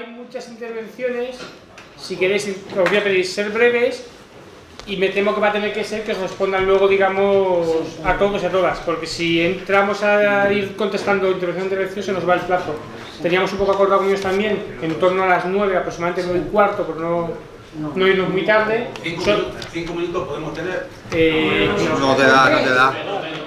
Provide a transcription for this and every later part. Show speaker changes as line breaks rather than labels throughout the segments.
hay muchas intervenciones, si queréis, os voy a pedir ser breves y me temo que va a tener que ser que respondan luego, digamos, a todos y a todas, porque si entramos a ir contestando intervención a intervención se nos va el plazo. Teníamos un poco acordado con ellos también, en torno a las 9, aproximadamente 9:15, por no irnos muy tarde.
5 minutos podemos tener.
No te da.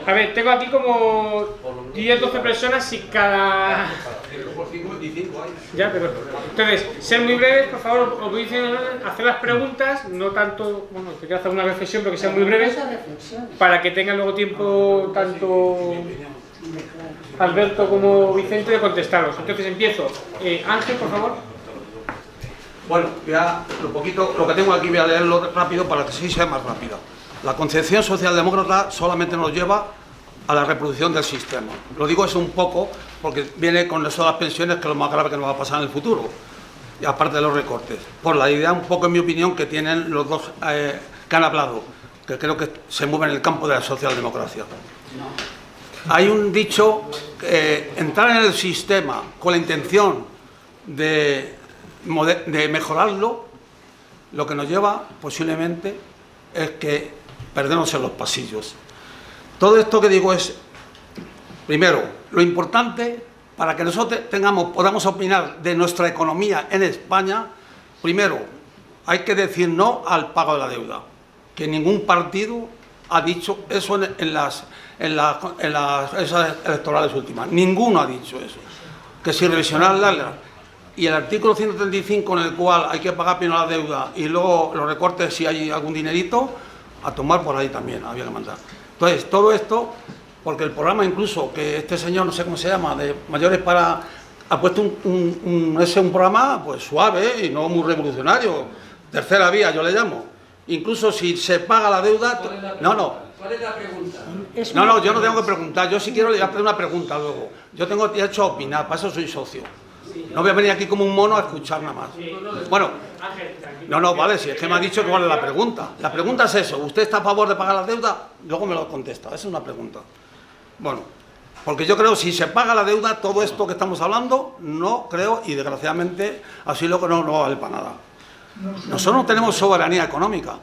A ver, tengo aquí como 10, 12 personas y cada...
5 por 5, 25 hay.
Ya, pero... Entonces, ser muy breves, por favor, os voy diciendo, hacer las preguntas, no tanto, bueno, que quiero hacer una reflexión, pero que sean muy breves, para que tengan luego tiempo tanto Alberto como Vicente de contestaros. Entonces empiezo. Ángel, por favor.
Bueno, ya lo que tengo aquí voy a leerlo rápido para que sí sea más rápido. La concepción socialdemócrata solamente nos lleva a la reproducción del sistema. Lo digo eso un poco porque viene con eso de las pensiones, que es lo más grave que nos va a pasar en el futuro, y aparte de los recortes. Por la idea, un poco en mi opinión, que tienen los dos que han hablado, que creo que se mueven en el campo de la socialdemocracia. Hay un dicho, entrar en el sistema con la intención de mejorarlo, lo que nos lleva posiblemente es que perdernos en los pasillos. Todo esto que digo es, primero, lo importante para que nosotros podamos opinar de nuestra economía en España. Primero, hay que decir no al pago de la deuda, que ningún partido ha dicho eso en las esas electorales últimas. Ninguno ha dicho eso. Que si revisionarla, y el artículo 135 en el cual hay que pagar primero la deuda y luego los recortes si hay algún dinerito, a tomar por ahí también había que mandar. Entonces, todo esto, porque el programa incluso, que este señor, no sé cómo se llama, de mayores para... ha puesto un programa pues suave y no muy revolucionario, tercera vía yo le llamo. Incluso si se paga la deuda...
¿Cuál es la pregunta?
No, yo no tengo que preguntar, yo si quiero le voy a hacer una pregunta luego. Yo tengo derecho a opinar, para eso soy socio. No voy a venir aquí como un mono a escuchar nada más. Bueno, vale, si es que me ha dicho que cuál es la pregunta. La pregunta es eso, ¿usted está a favor de pagar la deuda? Luego me lo contesta, esa es una pregunta. Bueno, porque yo creo que si se paga la deuda, todo esto que estamos hablando, no creo, y desgraciadamente así lo que no vale para nada. Nosotros no tenemos soberanía económica.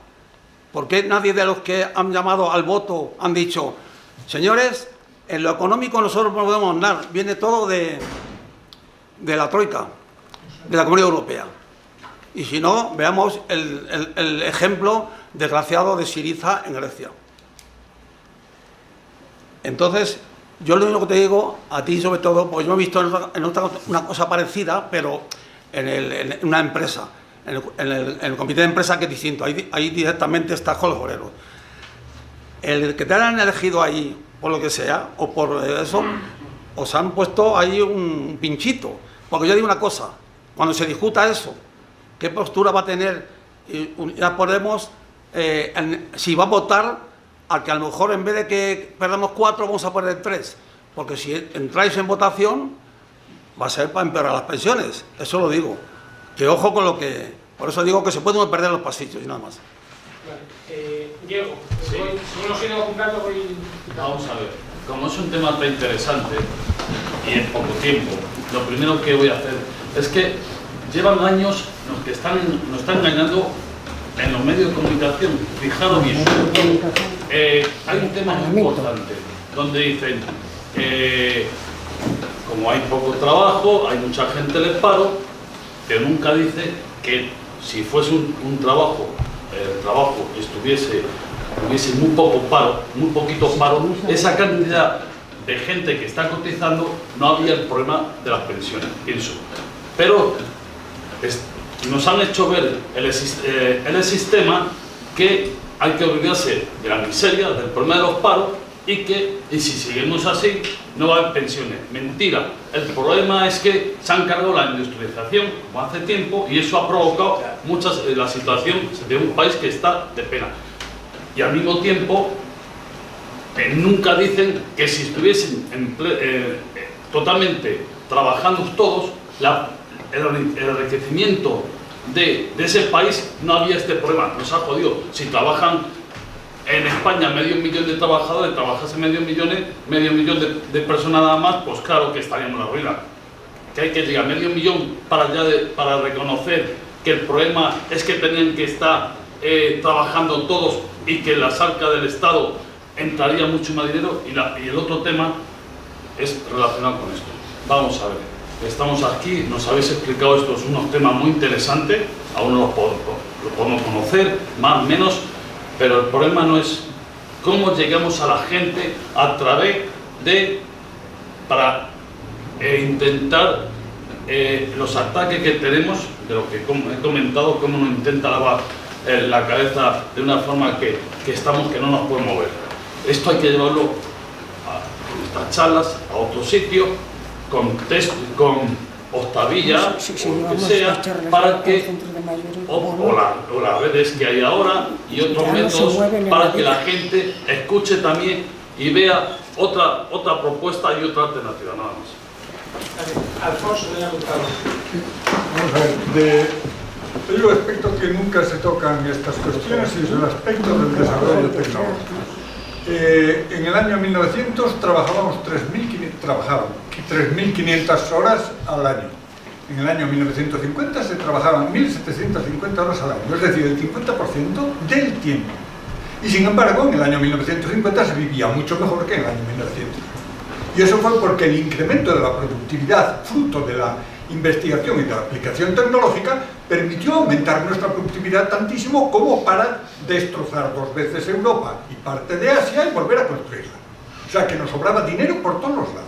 ¿Por qué nadie de los que han llamado al voto han dicho, señores, en lo económico nosotros no podemos andar, viene todo de la Troika, de la Comunidad Europea? Y si no, veamos el ejemplo desgraciado de Syriza en Grecia. Entonces, yo lo único que te digo, a ti sobre todo, pues yo he visto una cosa parecida, pero en una empresa, en el comité de empresa, que es distinto, ahí directamente estás con los obreros. El que te hayan elegido ahí, por lo que sea, o por eso, os han puesto ahí un pinchito. Porque yo digo una cosa, cuando se discuta eso, ¿qué postura va a tener? Ya podemos, si va a votar, al que a lo mejor en vez de que perdamos 4, vamos a perder 3. Porque si entráis en votación, va a ser para empeorar las pensiones. Eso lo digo. Que ojo con lo que... Por eso digo que se pueden perder los pasillos y nada más.
Vale. Diego,
sí.
Si no sigo apuntando, voy...
Vamos a ver, como es un tema tan interesante y en poco tiempo, lo primero que voy a hacer es que llevan años nos están engañando en los medios de comunicación. Fijaros bien, hay un tema muy importante donde dicen como hay poco trabajo, hay mucha gente en el paro, pero nunca dice que si fuese un trabajo, el trabajo hubiese muy poquito paro, esa cantidad de gente que está cotizando, no había el problema de las pensiones, pienso. Pero nos han hecho ver en el sistema que hay que olvidarse de la miseria, del problema de los paros, y si seguimos así, no va a haber pensiones. Mentira. El problema es que se han cargado la industrialización como hace tiempo, y eso ha provocado la situación de un país que está de pena. Y al mismo tiempo, nunca dicen que si estuviesen totalmente trabajando todos, el enriquecimiento de ese país, no había este problema. Nos ha jodido. Si trabajan en España 500.000 de trabajadores, trabajase medio millón de personas nada más, pues claro que estaríamos en la ruina. que hay que llegar a medio millón para reconocer que el problema es que tenían que estar trabajando todos y que en las arcas del Estado entraría mucho más dinero. Y el otro tema es relacionado con esto. Vamos a ver, estamos aquí, nos habéis explicado estos unos temas muy interesantes, aún no los podemos conocer, más o menos, pero el problema no es cómo llegamos a la gente a través de, para intentar los ataques que tenemos, de lo que he comentado, cómo nos intenta lavar la cabeza de una forma que no nos podemos mover. Esto hay que llevarlo a estas charlas, a otro sitio, con octavilla, o lo que sea, para que, o las redes que hay ahora y otros métodos, para que la gente escuche también y vea otra propuesta y otra alternativa, nada más.
Alfonso, le ha gustado.
Vamos a ver, hay un aspecto que nunca se tocan estas cuestiones y es el aspecto del desarrollo tecnológico. En el año 1900 trabajábamos 3.500 horas al año. En el año 1950 se trabajaban 1.750 horas al año, es decir, el 50% del tiempo. Y sin embargo, en el año 1950 se vivía mucho mejor que en el año 1900. Y eso fue porque el incremento de la productividad, fruto de la investigación y de la aplicación tecnológica, permitió aumentar nuestra productividad tantísimo como para destrozar 2 veces Europa y parte de Asia y volver a construirla. O sea que nos sobraba dinero por todos los lados.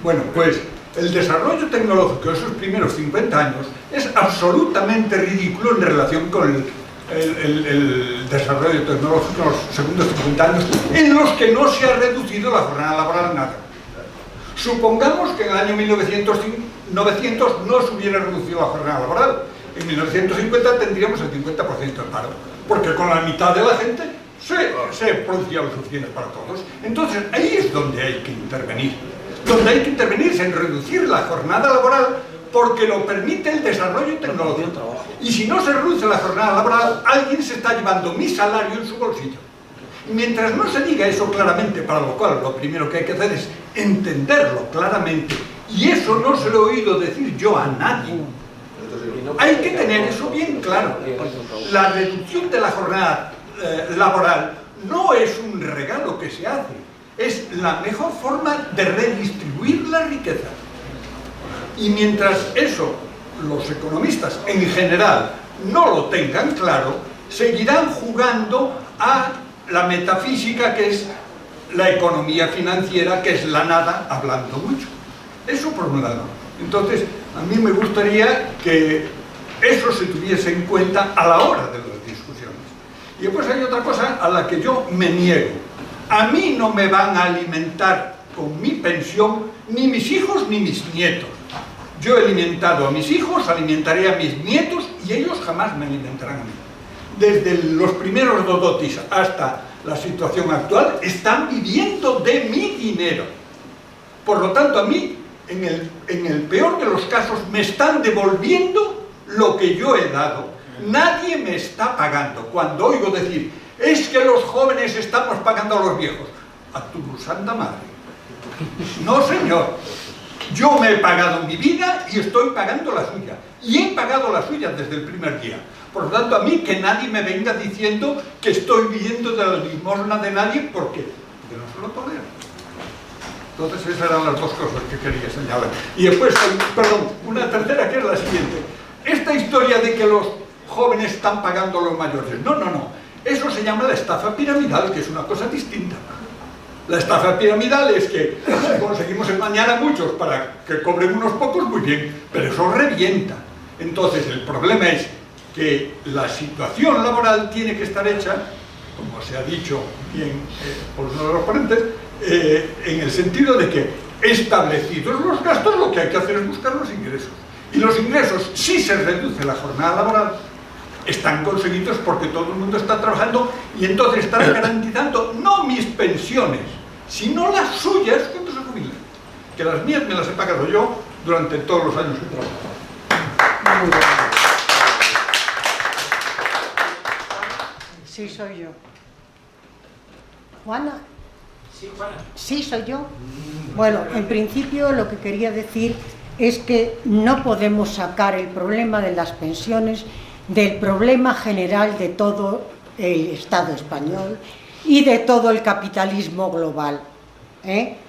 Bueno, pues el desarrollo tecnológico de esos primeros 50 años es absolutamente ridículo en relación con el desarrollo tecnológico en los segundos 50 años, en los que no se ha reducido la jornada laboral en nada. Supongamos que en el año 900 no se hubiera reducido la jornada laboral. En 1950 tendríamos el 50% de paro, porque con la mitad de la gente se producía lo suficiente para todos. Entonces, ahí es donde hay que intervenir. Donde hay que intervenir es en reducir la jornada laboral, porque lo permite el desarrollo tecnológico. Y si no se reduce la jornada laboral, alguien se está llevando mi salario en su bolsillo. Y mientras no se diga eso claramente, para lo cual lo primero que hay que hacer es entenderlo claramente, y eso no se lo he oído decir yo a nadie, hay que tener eso bien claro. La reducción de la jornada laboral no es un regalo que se hace, es la mejor forma de redistribuir la riqueza. Y mientras eso los economistas en general no lo tengan claro, seguirán jugando a la metafísica, que es la economía financiera, que es la nada, hablando mucho. Eso por un lado. Entonces, a mí me gustaría que eso se tuviese en cuenta a la hora de las discusiones. Y después hay otra cosa a la que yo me niego. A mí no me van a alimentar con mi pensión ni mis hijos ni mis nietos. Yo he alimentado a mis hijos, alimentaré a mis nietos y ellos jamás me alimentarán a mí. Desde los primeros dodotis hasta la situación actual, están viviendo de mi dinero. Por lo tanto, a mí, en el peor de los casos, me están devolviendo lo que yo he dado. Nadie me está pagando. Cuando oigo decir, es que los jóvenes estamos pagando a los viejos, a tu santa madre. No, señor. Yo me he pagado mi vida y estoy pagando la suya. Y he pagado la suya desde el primer día. Por lo tanto, a mí que nadie me venga diciendo que estoy viviendo de la limosna de nadie, porque no se lo tolero. Entonces esas eran las dos cosas que quería señalar. Y después, perdón, una tercera, que es la siguiente. Esta historia de que los jóvenes están pagando a los mayores. No. Eso se llama la estafa piramidal, que es una cosa distinta. La estafa piramidal es que si conseguimos engañar a muchos para que cobren unos pocos, muy bien, pero eso revienta. Entonces el problema es que la situación laboral tiene que estar hecha, como se ha dicho bien por uno de los ponentes, en el sentido de que, establecidos los gastos, lo que hay que hacer es buscar los ingresos. Y los ingresos, si se reduce la jornada laboral, están conseguidos porque todo el mundo está trabajando y entonces están garantizando no mis pensiones, sino las suyas cuando se jubilen. Que las mías me las he pagado yo durante todos los años que trabajo.
Muy bien. Sí, soy yo. ¿Juana?
Sí, Juana.
Sí, soy yo. Bueno, en principio lo que quería decir es que no podemos sacar el problema de las pensiones del problema general de todo el Estado español y de todo el capitalismo global.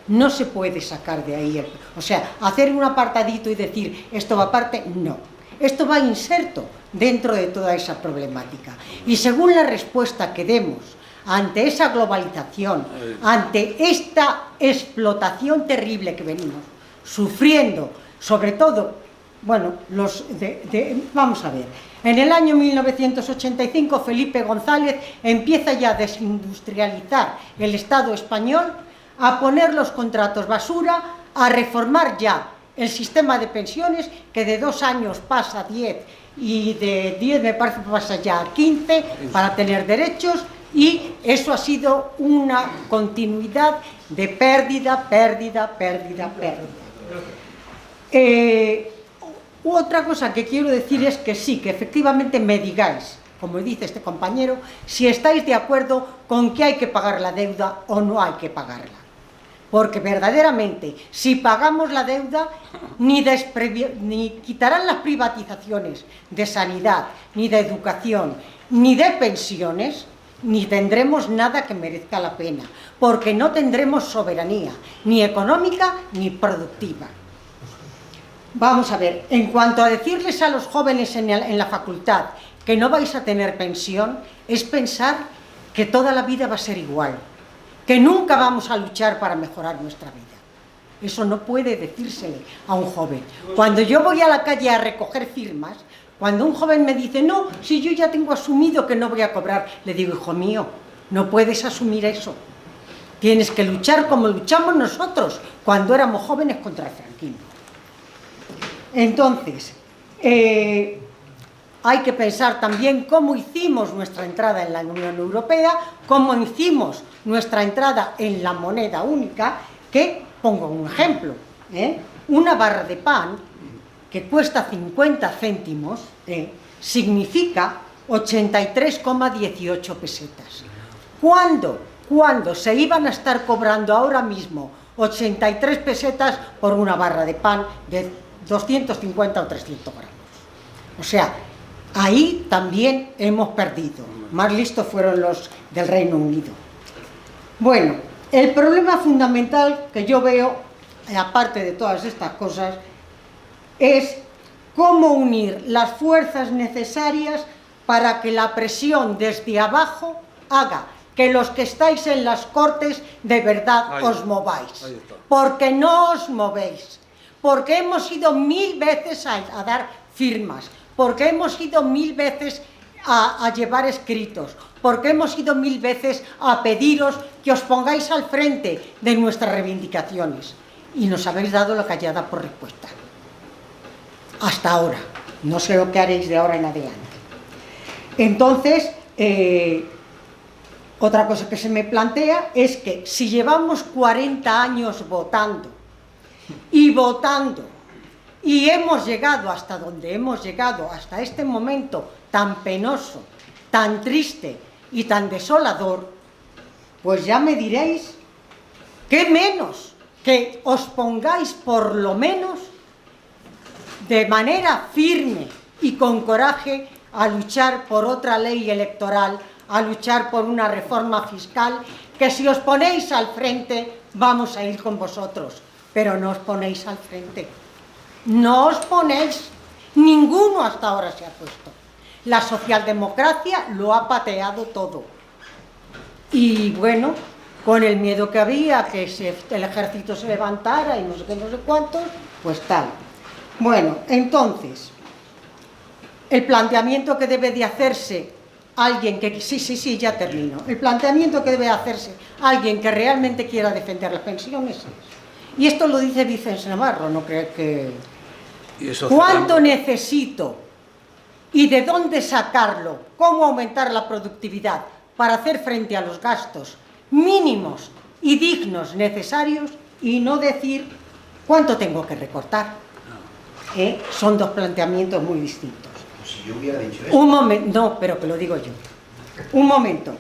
No se puede sacar de ahí, o sea, hacer un apartadito y decir esto va aparte, no. Esto va inserto dentro de toda esa problemática. Y según la respuesta que demos ante esa globalización, ante esta explotación terrible que venimos sufriendo, sobre todo, bueno, vamos a ver, en el año 1985 Felipe González empieza ya a desindustrializar el Estado español, a poner los contratos basura, a reformar ya el sistema de pensiones, que de 2 años pasa a 10 y de 10 me parece pasa ya a 15 para tener derechos, y eso ha sido una continuidad de pérdida. Otra cosa que quiero decir es que sí, que efectivamente me digáis, como dice este compañero, si estáis de acuerdo con que hay que pagar la deuda o no hay que pagarla. Porque verdaderamente, si pagamos la deuda, ni quitarán las privatizaciones de sanidad, ni de educación, ni de pensiones, ni tendremos nada que merezca la pena, porque no tendremos soberanía, ni económica ni productiva. Vamos a ver, en cuanto a decirles a los jóvenes en la facultad que no vais a tener pensión, es pensar que toda la vida va a ser igual, que nunca vamos a luchar para mejorar nuestra vida. Eso no puede decírsele a un joven. Cuando yo voy a la calle a recoger firmas, cuando un joven me dice, no, si yo ya tengo asumido que no voy a cobrar, le digo, hijo mío, no puedes asumir eso. Tienes que luchar como luchamos nosotros cuando éramos jóvenes contra el franquismo. Entonces, hay que pensar también cómo hicimos nuestra entrada en la Unión Europea, cómo hicimos nuestra entrada en la moneda única, que, pongo un ejemplo, una barra de pan que cuesta 50 céntimos, significa 83,18 pesetas. ¿Cuándo se iban a estar cobrando ahora mismo 83 pesetas por una barra de pan de 250 o 300 gramos? O sea, ahí también hemos perdido. Más listos fueron los del Reino Unido. Bueno, el problema fundamental que yo veo, aparte de todas estas cosas, es cómo unir las fuerzas necesarias para que la presión desde abajo haga que los que estáis en las Cortes de verdad os mováis. Porque no os movéis. Porque hemos ido 1000 veces a dar firmas. Porque hemos ido 1000 veces a llevar escritos. Porque hemos ido 1000 veces a pediros que os pongáis al frente de nuestras reivindicaciones. Y nos habéis dado la callada por respuesta. Hasta ahora. No sé lo que haréis de ahora en adelante. Entonces, otra cosa que se me plantea es que si llevamos 40 años votando, y hemos llegado hasta donde hemos llegado, hasta este momento tan penoso, tan triste y tan desolador, pues ya me diréis, ¿qué menos que os pongáis por lo menos de manera firme y con coraje a luchar por otra ley electoral, a luchar por una reforma fiscal, que si os ponéis al frente vamos a ir con vosotros, pero no os ponéis al frente, no os ponéis, ninguno hasta ahora se ha puesto. La socialdemocracia lo ha pateado todo, y bueno, con el miedo que había, que el ejército se levantara y no sé qué, no sé cuántos, pues tal. Bueno, entonces, el planteamiento que debe de hacerse alguien que... Sí, ya termino. El planteamiento que debe hacerse alguien que realmente quiera defender las pensiones es... Y esto lo dice Vicens Navarro, ¿no creo que...? ¿Cuánto necesito y de dónde sacarlo? ¿Cómo aumentar la productividad para hacer frente a los gastos mínimos y dignos necesarios? Y no decir cuánto tengo que recortar. Son dos planteamientos muy distintos.
Si yo hubiera dicho eso.
Un momento, no, pero que lo digo yo. Un momento.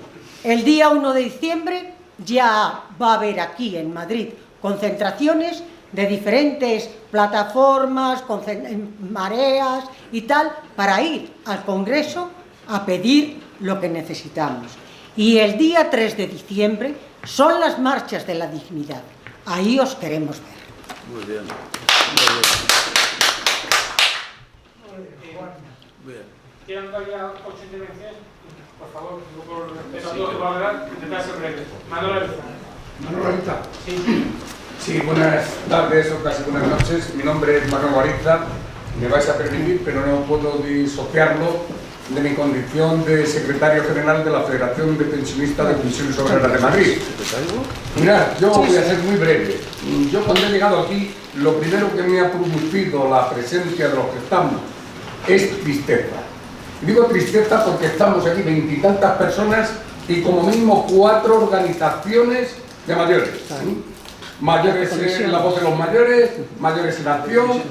El día 1 de diciembre ya va a haber aquí en Madrid concentraciones de diferentes plataformas, mareas y tal, para ir al Congreso a pedir lo que necesitamos. Y el día 3 de diciembre son las marchas de la dignidad. Ahí os queremos ver.
Muy bien.
¿Quieren dar ya 8 intervenciones? Por favor, por respeto a todos que van a hablar, intentar ser breves. Manuel Ariza.
Manuel Ariza.
Sí.
Sí, buenas tardes o casi buenas noches. Mi nombre es Manuel Ariza. Me vais a permitir, pero no puedo disociarlo de mi condición de secretario general de la Federación de Pensionistas de Pensiones Obreras de Madrid. Mirad, yo voy a ser muy breve. Yo cuando he llegado aquí, lo primero que me ha producido la presencia de los que estamos es tristeza. Digo tristeza porque estamos aquí 20 y tantas personas y como mínimo 4 organizaciones de mayores. Mayores en la voz de los mayores, mayores en acción,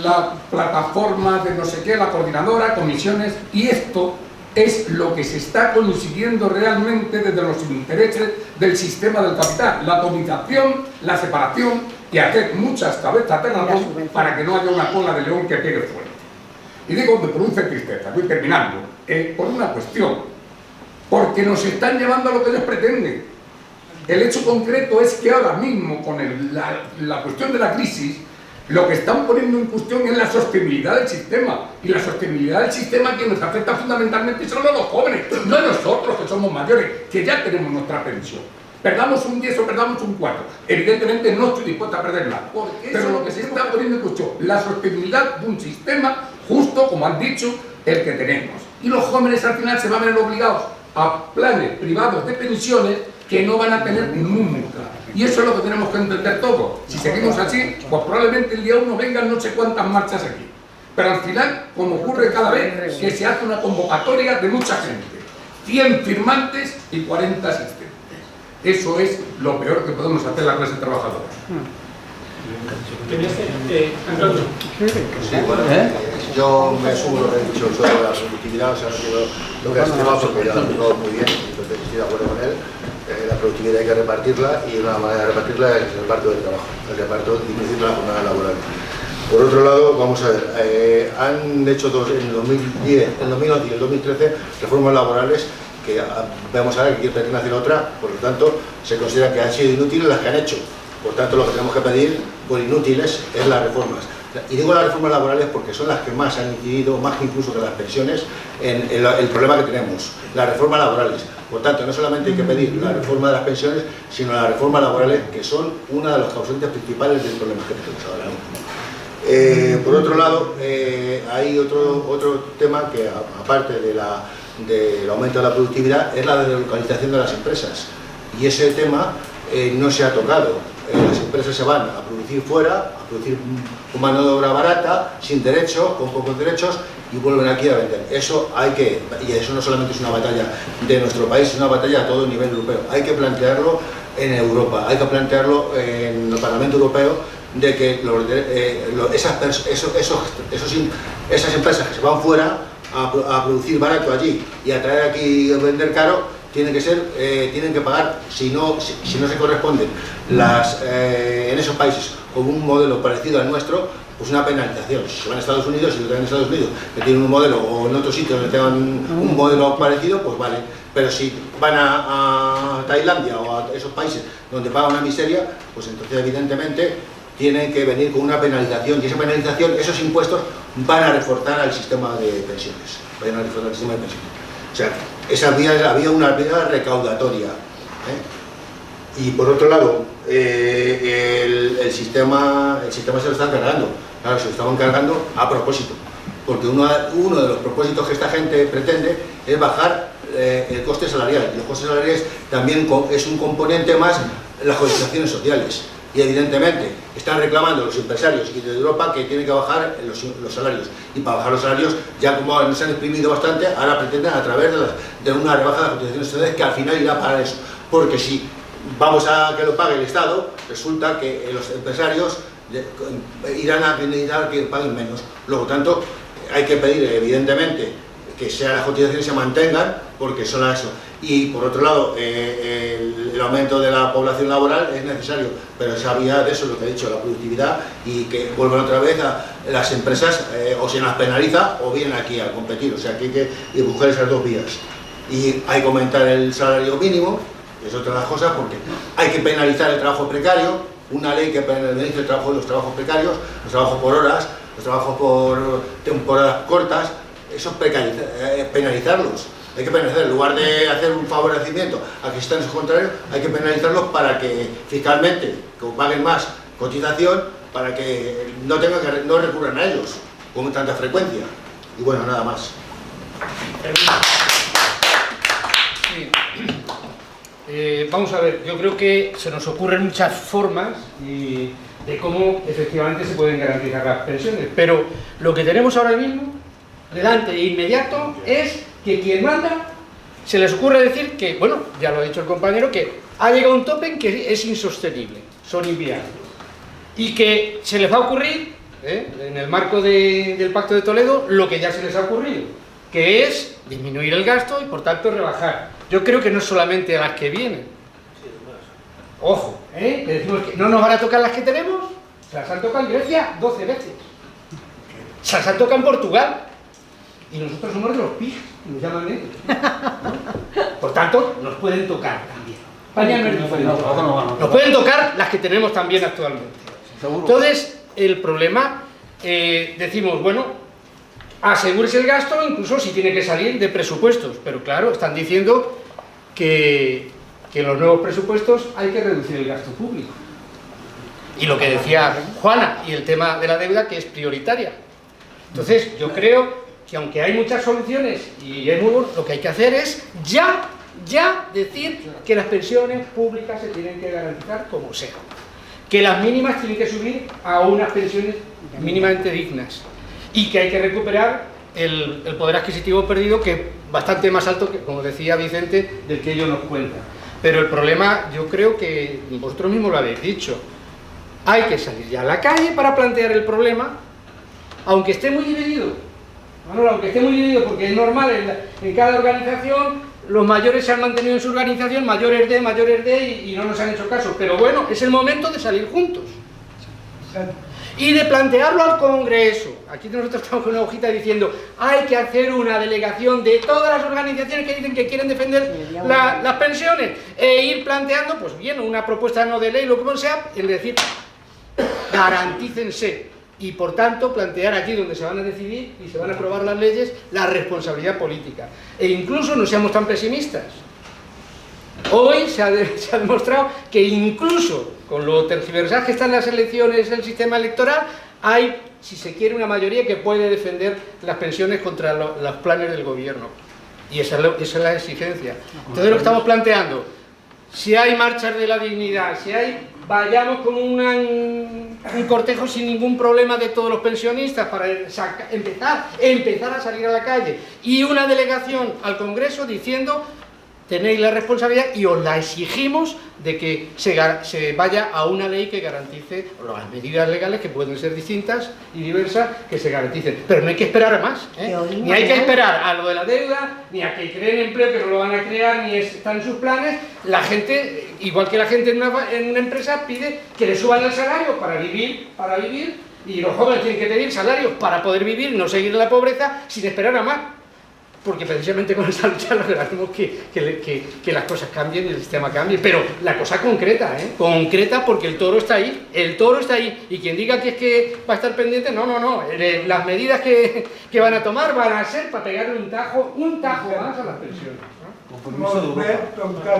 la plataforma de no sé qué, la coordinadora, comisiones, y esto es lo que se está consiguiendo realmente desde los intereses del sistema del capital, la atomización, la separación y hacer muchas cabezas de ratón para que no haya una cola de león que pegue fuerte. Y digo, me produce tristeza, voy terminando, por una cuestión, porque nos están llevando a lo que ellos pretenden. El hecho concreto es que ahora mismo, con la cuestión de la crisis, lo que están poniendo en cuestión es la sostenibilidad del sistema. Y la sostenibilidad del sistema que nos afecta fundamentalmente son a los jóvenes, no a nosotros que somos mayores, que ya tenemos nuestra pensión. Perdamos un 10 o perdamos un 4. Evidentemente no estoy dispuesto a perderla. Pero lo que se está poniendo en cuestión, la sostenibilidad de un sistema justo, como han dicho, el que tenemos. Y los jóvenes al final se van a ver obligados a planes privados de pensiones que no van a tener nunca. Y eso es lo que tenemos que entender todos. Si seguimos así, pues probablemente el día 1 vengan no sé cuántas marchas aquí. Pero al final, como ocurre cada vez, que se hace una convocatoria de mucha gente. 100 firmantes y 40 asistentes. Eso es lo peor que podemos hacer la clase trabajadora.
Antonio.
Sí, bueno, yo me sumo lo que he dicho sobre la productividad, o sea, lo que has estimado porque ya lo ha explicado muy bien, entonces estoy de acuerdo con él. La productividad hay que repartirla y una manera de repartirla es el reparto del trabajo, el reparto disminuyendo la jornada laboral. Por otro lado, vamos a ver, han hecho en el 2010, en el 2011 y el 2013 reformas laborales que vamos a ver que quieren hacer otra, por lo tanto se considera que han sido inútiles las que han hecho. Por tanto, lo que tenemos que pedir por inútiles es las reformas. Y digo las reformas laborales porque son las que más han incidido, más que incluso que las pensiones, en el problema que tenemos, las reformas laborales. Por tanto, no solamente hay que pedir la reforma de las pensiones, sino las reformas laborales, que son una de las causantes principales del problema que tenemos ahora mismo. Por otro lado, hay otro tema que, aparte del aumento de la productividad, es la delocalización de las empresas. Y ese tema no se ha tocado. Las empresas se van a producir fuera, a producir con mano de obra barata, sin derechos, con pocos derechos, y vuelven aquí a vender. Eso hay que, y eso no solamente es una batalla de nuestro país, es una batalla a todo nivel europeo. Hay que plantearlo en Europa, hay que plantearlo en el Parlamento Europeo, de que esas empresas que se van fuera a producir barato allí y a traer aquí a vender caro, tienen que pagar, si no se corresponden en esos países con un modelo parecido al nuestro, pues una penalización. Si se van a Estados Unidos y lo traen a Estados Unidos, que tienen un modelo, o en otros sitios que tengan un modelo parecido, pues vale. Pero si van a Tailandia o a esos países donde pagan una miseria, pues entonces evidentemente tienen que venir con una penalización, y esa penalización, esos impuestos van a reforzar al sistema de pensiones. O sea, había una vía recaudatoria. Y por otro lado, el sistema se lo están cargando. Claro, se lo estaban cargando a propósito. Porque uno de los propósitos que esta gente pretende es bajar el coste salarial. Y los costes salariales también es un componente más las cotizaciones sociales. Y evidentemente están reclamando los empresarios y de Europa que tienen que bajar los salarios. Y para bajar los salarios, ya como nos han exprimido bastante, ahora pretenden a través de una rebaja de las cotizaciones sociales, que al final irá para eso. Porque si vamos a que lo pague el Estado, resulta que los empresarios irán a necesitar que paguen menos. Luego, tanto, hay que pedir, evidentemente, que las cotizaciones se mantengan, porque son eso. Y por otro lado, el aumento de la población laboral es necesario, pero esa vía de eso, lo que he dicho, la productividad, y que vuelvan otra vez a las empresas, o se las penaliza o vienen aquí a competir, o sea que hay que buscar esas dos vías. Y hay que aumentar el salario mínimo, que es otra de las cosas, porque hay que penalizar el trabajo precario, una ley que penalice el trabajo de los trabajos precarios, los trabajos por horas, los trabajos por temporadas cortas, eso es penalizarlos. Hay que penalizar, en lugar de hacer un favorecimiento a que estén en su contrario, hay que penalizarlos para que fiscalmente paguen más cotización, para que no recurran a ellos con tanta frecuencia. Y bueno, nada más.
Sí. Vamos a ver, yo creo que se nos ocurren muchas formas de cómo efectivamente se pueden garantizar las pensiones, pero lo que tenemos ahora mismo, delante e inmediato, es que quien manda se les ocurre decir que, bueno, ya lo ha dicho el compañero, que ha llegado un tope en que es insostenible, son inviables, y que se les va a ocurrir, en el marco del Pacto de Toledo, lo que ya se les ha ocurrido, que es disminuir el gasto y por tanto rebajar. Yo creo que no es solamente a las que vienen. Ojo, que decimos que no nos van a tocar las que tenemos, se las han tocado en Grecia 12 veces, se las han tocado en Portugal, y nosotros somos de los PIG, nos llaman ellos, ¿no? Por tanto, nos pueden tocar también. España no es diferente. Nos pueden tocar las que tenemos también actualmente. Entonces, el problema, decimos, bueno, asegúrese el gasto, incluso si tiene que salir de presupuestos, pero claro, están diciendo que en los nuevos presupuestos hay que reducir el gasto público. Y lo que decía Juana, y el tema de la deuda, que es prioritaria. Entonces, yo creo que aunque hay muchas soluciones y es muy bueno, lo que hay que hacer es ya decir que las pensiones públicas se tienen que garantizar como sea, que las mínimas tienen que subir a unas pensiones mínimamente dignas y que hay que recuperar el poder adquisitivo perdido, que es bastante más alto, que, como decía Vicente, del que ellos nos cuentan. Pero el problema, yo creo que vosotros mismos lo habéis dicho, hay que salir ya a la calle para plantear el problema, aunque esté muy dividido. Bueno, aunque esté muy dividido, porque es normal, en cada organización los mayores se han mantenido en su organización, mayores de, y no nos han hecho caso. Pero bueno, es el momento de salir juntos. Y de plantearlo al Congreso. Aquí nosotros estamos con una hojita diciendo, hay que hacer una delegación de todas las organizaciones que dicen que quieren defender las pensiones, e ir planteando, pues bien, una propuesta no de ley, lo que sea, es decir, garantícense. Y por tanto plantear allí donde se van a decidir y se van a aprobar las leyes la responsabilidad política. E incluso no seamos tan pesimistas. Hoy se ha demostrado que incluso con lo tergiversado que están las elecciones, el sistema electoral, hay, si se quiere, una mayoría que puede defender las pensiones contra los planes del gobierno. Y esa es la exigencia. Entonces lo que estamos planteando, si hay marchas de la dignidad, si hay... Vayamos con un cortejo sin ningún problema de todos los pensionistas para empezar a salir a la calle, y una delegación al Congreso diciendo, tenéis la responsabilidad y os la exigimos de que se vaya a una ley que garantice las medidas legales, que pueden ser distintas y diversas, que se garanticen. Pero no hay que esperar a más, ni hay que esperar a lo de la deuda, ni a que creen empleo, que no lo van a crear, ni está en sus planes. La gente, igual que la gente en una empresa, pide que le suban el salario para vivir, y los jóvenes tienen que pedir salarios para poder vivir y no seguir en la pobreza sin esperar a más. Porque precisamente con esa lucha lograremos que las cosas cambien y el sistema cambie, pero la cosa concreta, concreta, porque el toro está ahí, y quien diga que es que va a estar pendiente, no, las medidas que van a tomar van a ser para pegarle un tajo más a las pensiones, ¿no?
Con permiso de Europa.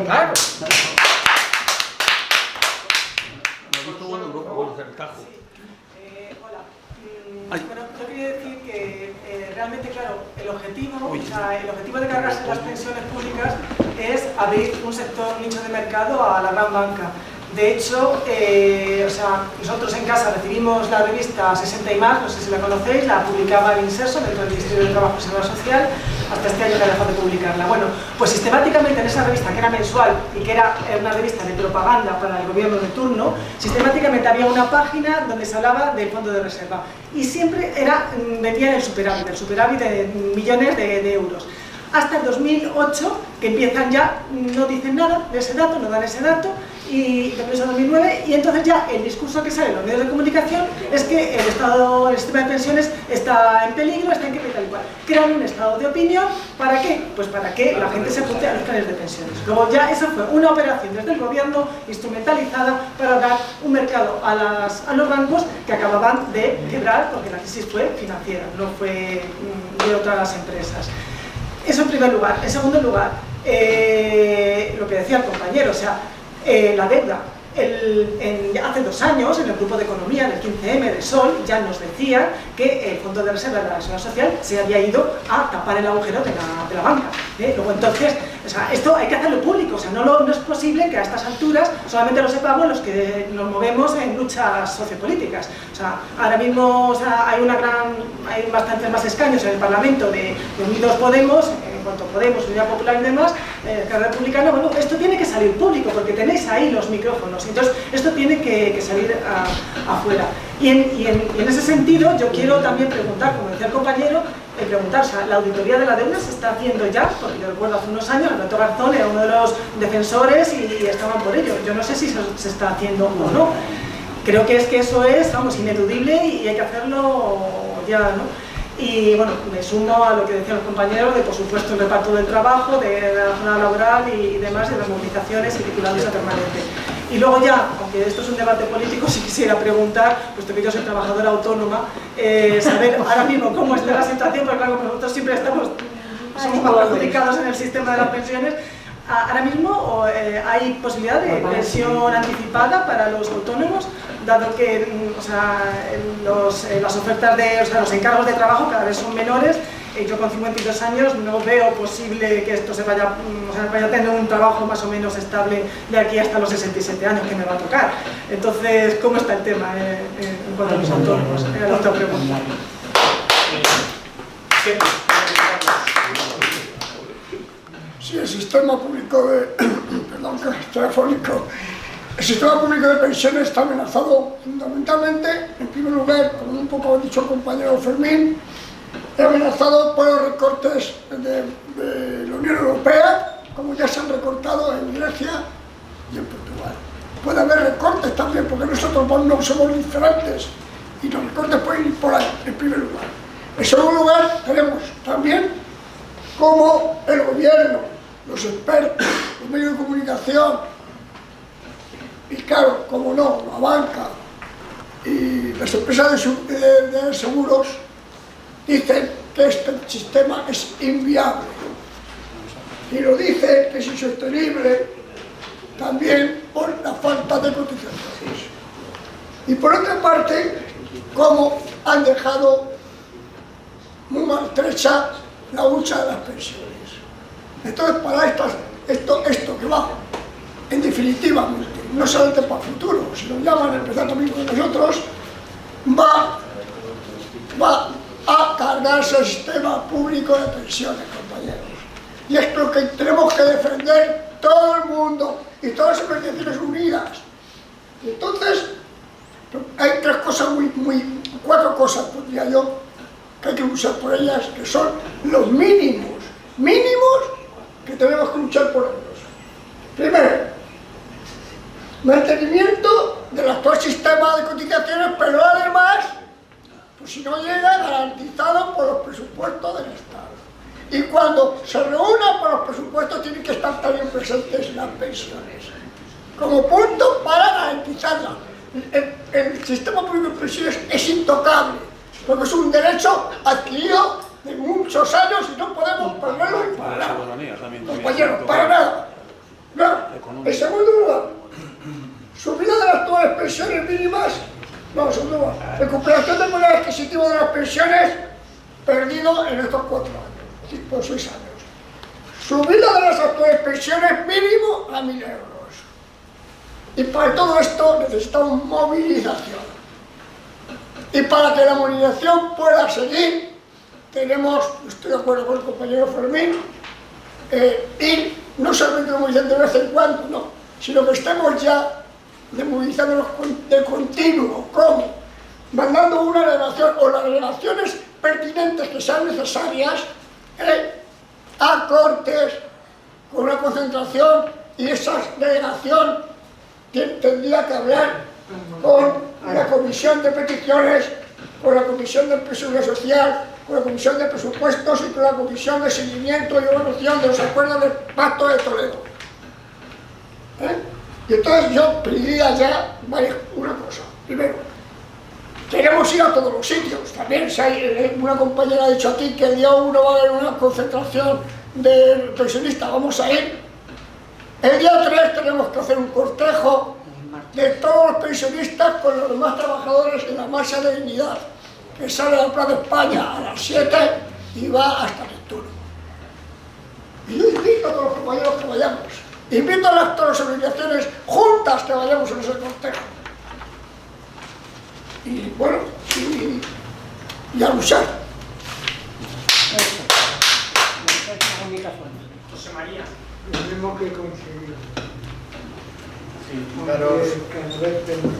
Claro.
Bueno, yo quería decir que realmente, claro, el objetivo de cargarse las pensiones públicas es abrir un sector nicho de mercado a la gran banca. De hecho, o sea, nosotros en casa recibimos la revista 60 y más, no sé si la conocéis, la publicaba el Inserso dentro del Ministerio de Trabajo y Seguridad Social, hasta este año que ha dejado de publicarla. Bueno, pues sistemáticamente en esa revista, que era mensual y que era una revista de propaganda para el gobierno de turno, sistemáticamente había una página donde se hablaba del fondo de reserva. Y siempre vendían el superávit de millones de euros. Hasta el 2008, que empiezan ya, no dicen nada de ese dato, no dan ese dato, y después en 2009, y entonces ya el discurso que sale en los medios de comunicación es que el sistema de pensiones está en peligro, está en que tal y cual. Crean un estado de opinión, ¿para qué? Pues para que la gente se apunte a los planes de pensiones. Luego ya esa fue una operación desde el gobierno instrumentalizada para dar un mercado a los bancos que acababan de quebrar, porque la crisis fue financiera, no fue de otras empresas. Eso en primer lugar. En segundo lugar, lo que decía el compañero, o sea, la deuda. Hace 2 años, en el grupo de economía del 15M de Sol, ya nos decían que el Fondo de Reserva de la Seguridad Social se había ido a tapar el agujero de la banca. Luego entonces, o sea, esto hay que hacerlo público, o sea, no es posible que a estas alturas solamente lo sepamos los que nos movemos en luchas sociopolíticas. O sea, ahora mismo, o sea, hay bastantes más escaños en el Parlamento de Unidos Podemos, en cuanto a Podemos, Unidad Popular y demás, Carrera Republicana. Bueno, esto tiene que salir público porque tenéis ahí los micrófonos, entonces esto tiene que salir afuera. Y en ese sentido yo quiero también preguntar, como decía el compañero, o sea, la auditoría de la deuda se está haciendo ya, porque yo recuerdo hace unos años, Alberto Garzón era uno de los defensores y estaban por ello. Yo no sé si se está haciendo o no. Creo que eso es, vamos, ineludible y hay que hacerlo ya, ¿no? Y bueno, me sumo a lo que decían los compañeros de, por supuesto, el reparto del trabajo, de la jornada laboral y demás, de las movilizaciones y vigilancia permanente. Y luego ya, aunque esto es un debate político, sí quisiera preguntar, puesto que yo soy trabajadora autónoma, saber ahora mismo cómo está la situación, porque claro, nosotros siempre somos más perjudicados en el sistema de las pensiones. Ahora mismo hay posibilidad de pensión anticipada para los autónomos, dado que o sea, las ofertas los encargos de trabajo cada vez son menores. Yo con 52 años no veo posible que esto vaya a tener un trabajo más o menos estable de aquí hasta los 67 años que me va a tocar. Entonces, ¿cómo está el tema en cuanto a los autónomos? Era la otra pregunta.
Sí, el sistema público el sistema público de pensiones está amenazado fundamentalmente, en primer lugar, como un poco ha dicho el compañero Fermín, amenazado por los recortes de la Unión Europea, como ya se han recortado en Grecia y en Portugal. Puede haber recortes también, porque nosotros no somos diferentes, y los recortes pueden ir por ahí, en primer lugar. En segundo lugar, tenemos también cómo el gobierno, los expertos, los medios de comunicación, y claro, como no, la banca y las empresas de seguros dicen que este sistema es inviable. Y lo dicen que es insostenible también por la falta de cotizaciones. Y por otra parte, cómo han dejado muy maltrecha la lucha de las pensiones. Entonces, para esto que va, en definitiva, no solamente para el futuro, si nos llaman a empezar también con nosotros, va a cargarse el sistema público de pensiones, compañeros. Y es lo que tenemos que defender todo el mundo y todas las organizaciones unidas. Y entonces, hay cuatro cosas, podría yo, que hay que luchar por ellas, que son los mínimos que tenemos que luchar por ellos. Primero, mantenimiento del actual sistema de cotizaciones, pero además, pues si no llega, garantizado por los presupuestos del Estado. Y cuando se reúnan por los presupuestos, tienen que estar también presentes las pensiones, como punto para garantizarlas. El sistema público de pensiones es intocable, porque es un derecho adquirido de muchos años y no podemos perderlo y para nada. Compañeros, para nada. No. En segundo lugar, subida de las actuales pensiones mínimas, no, en segundo lugar, recuperación del poder adquisitivo de las pensiones perdido en estos 4 años, por 6 años. Subida de las actuales pensiones mínimo a 1.000 euros. Y para todo esto necesitamos movilización. Y para que la movilización pueda seguir, tenemos, estoy de acuerdo con el compañero Fermín, ir no solamente movilizando de vez en cuando, no, sino que estemos ya movilizándonos de continuo. ¿Cómo? Mandando una delegación o las delegaciones pertinentes que sean necesarias a Cortes con una concentración, y esa delegación tendría que hablar con la Comisión de Peticiones, con la Comisión de Seguridad Social, con la Comisión de Presupuestos y con la Comisión de Seguimiento y Evaluación de los Acuerdos del Pacto de Toledo. Y entonces yo pediría ya una cosa. Primero, queremos ir a todos los sitios. También si hay, una compañera ha dicho aquí que el día 1 va a haber una concentración de pensionistas, vamos a ir. El día 3 tenemos que hacer un cortejo de todos los pensionistas con los demás trabajadores en la marcha de dignidad, que sale de la Plaza de España a las 7 y va hasta Neptuno. Y yo invito a todos los compañeros que vayamos. Invito a todas las organizaciones juntas que vayamos en ese cortejo. Y bueno, y a luchar.
José María.
Tenemos que conseguir.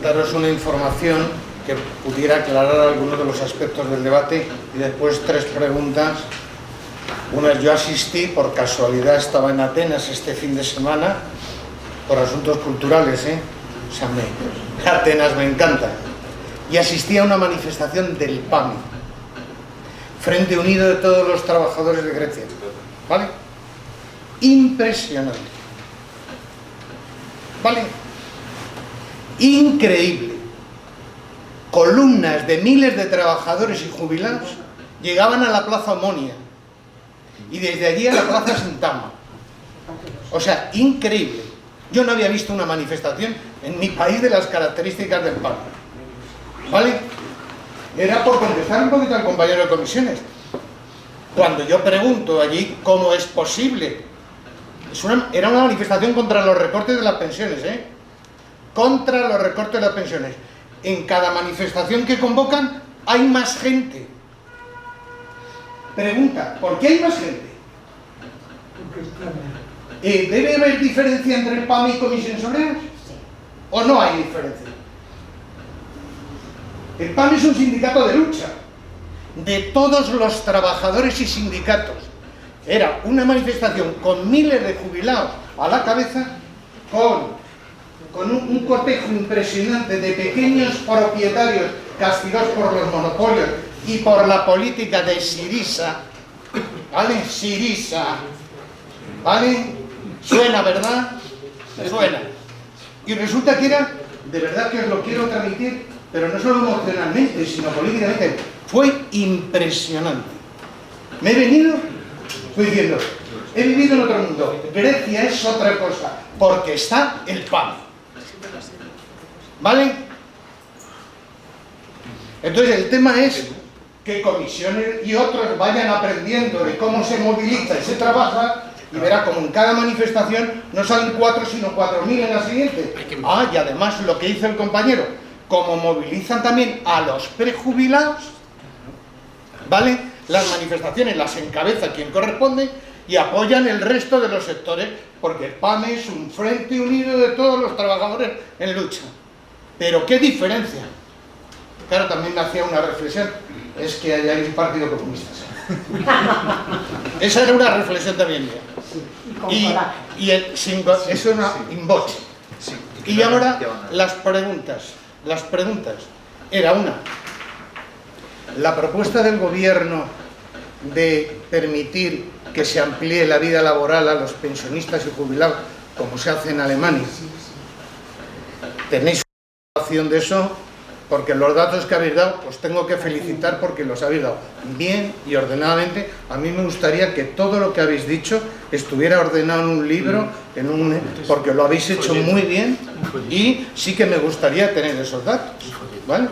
Daros una información que pudiera aclarar algunos de los aspectos del debate y después 3 preguntas. Una, yo asistí, por casualidad estaba en Atenas este fin de semana, por asuntos culturales, o sea, Atenas me encanta, y asistí a una manifestación del PAMI, Frente Unido de todos los trabajadores de Grecia, ¿vale? Impresionante, ¿vale? Increíble. Columnas de miles de trabajadores y jubilados llegaban a la Plaza Omonia y desde allí a la Plaza Sintama. O sea, increíble. Yo no había visto una manifestación en mi país de las características del paro. ¿Vale? Era por contestar un poquito al compañero de comisiones. Cuando yo pregunto allí cómo es posible, era una manifestación contra los recortes de las pensiones, contra los recortes de las pensiones. En cada manifestación que convocan hay más gente. Pregunta, ¿por qué hay más gente? ¿Debe haber diferencia entre el PAMI y comisiones obreras? ¿O no hay diferencia? El PAMI es un sindicato de lucha de todos los trabajadores y sindicatos. Era una manifestación con miles de jubilados a la cabeza, con un cortejo impresionante de pequeños propietarios castigados por los monopolios y por la política de Syriza, ¿vale? Syriza, ¿vale? Suena, ¿verdad? Suena. Y resulta que era, de verdad que os lo quiero transmitir, pero no solo emocionalmente, sino políticamente, fue impresionante. Me he venido, estoy diciendo, he vivido en otro mundo. Grecia es otra cosa, porque está el PAMI. ¿Vale? Entonces el tema es que comisiones y otros vayan aprendiendo de cómo se moviliza y se trabaja, y verá como en cada manifestación no salen 4 sino 4.000 en la siguiente. Y además lo que hizo el compañero, como movilizan también a los prejubilados, ¿vale? Las manifestaciones las encabeza quien corresponde y apoyan el resto de los sectores, porque el PAME es un frente unido de todos los trabajadores en lucha. Pero ¿qué diferencia? Claro, también me hacía una reflexión, es que hay un partido comunista. Esa era una reflexión también mía. Eso es una inboche. Y ahora las preguntas. Era una, la propuesta del gobierno de permitir que se amplíe la vida laboral a los pensionistas y jubilados, como se hace en Alemania. ¿Tenéis información de eso? Porque los datos que habéis dado, os tengo que felicitar porque los habéis dado bien y ordenadamente. A mí me gustaría que todo lo que habéis dicho estuviera ordenado en un libro, porque lo habéis hecho muy bien y sí que me gustaría tener esos datos, ¿vale?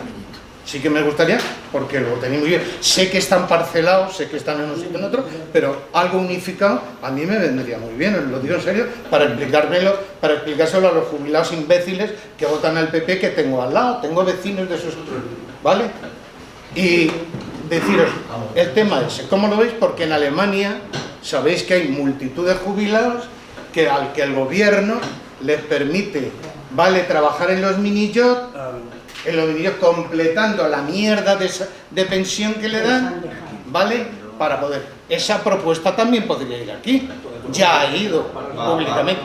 Sí que me gustaría, porque lo tenéis muy bien. Sé que están parcelados, sé que están en un sitio y en otro, pero algo unificado a mí me vendría muy bien, os lo digo en serio, para explicárselo a los jubilados imbéciles que votan al PP que tengo al lado, tengo vecinos de esos, ¿vale? Y deciros, el tema es, ¿cómo lo veis? Porque en Alemania sabéis que hay multitud de jubilados que al que el gobierno les permite, ¿vale?, trabajar en los mini-jobs, completando la mierda de pensión que le dan, ¿vale?, para poder. Esa propuesta también podría ir aquí, ya ha ido públicamente.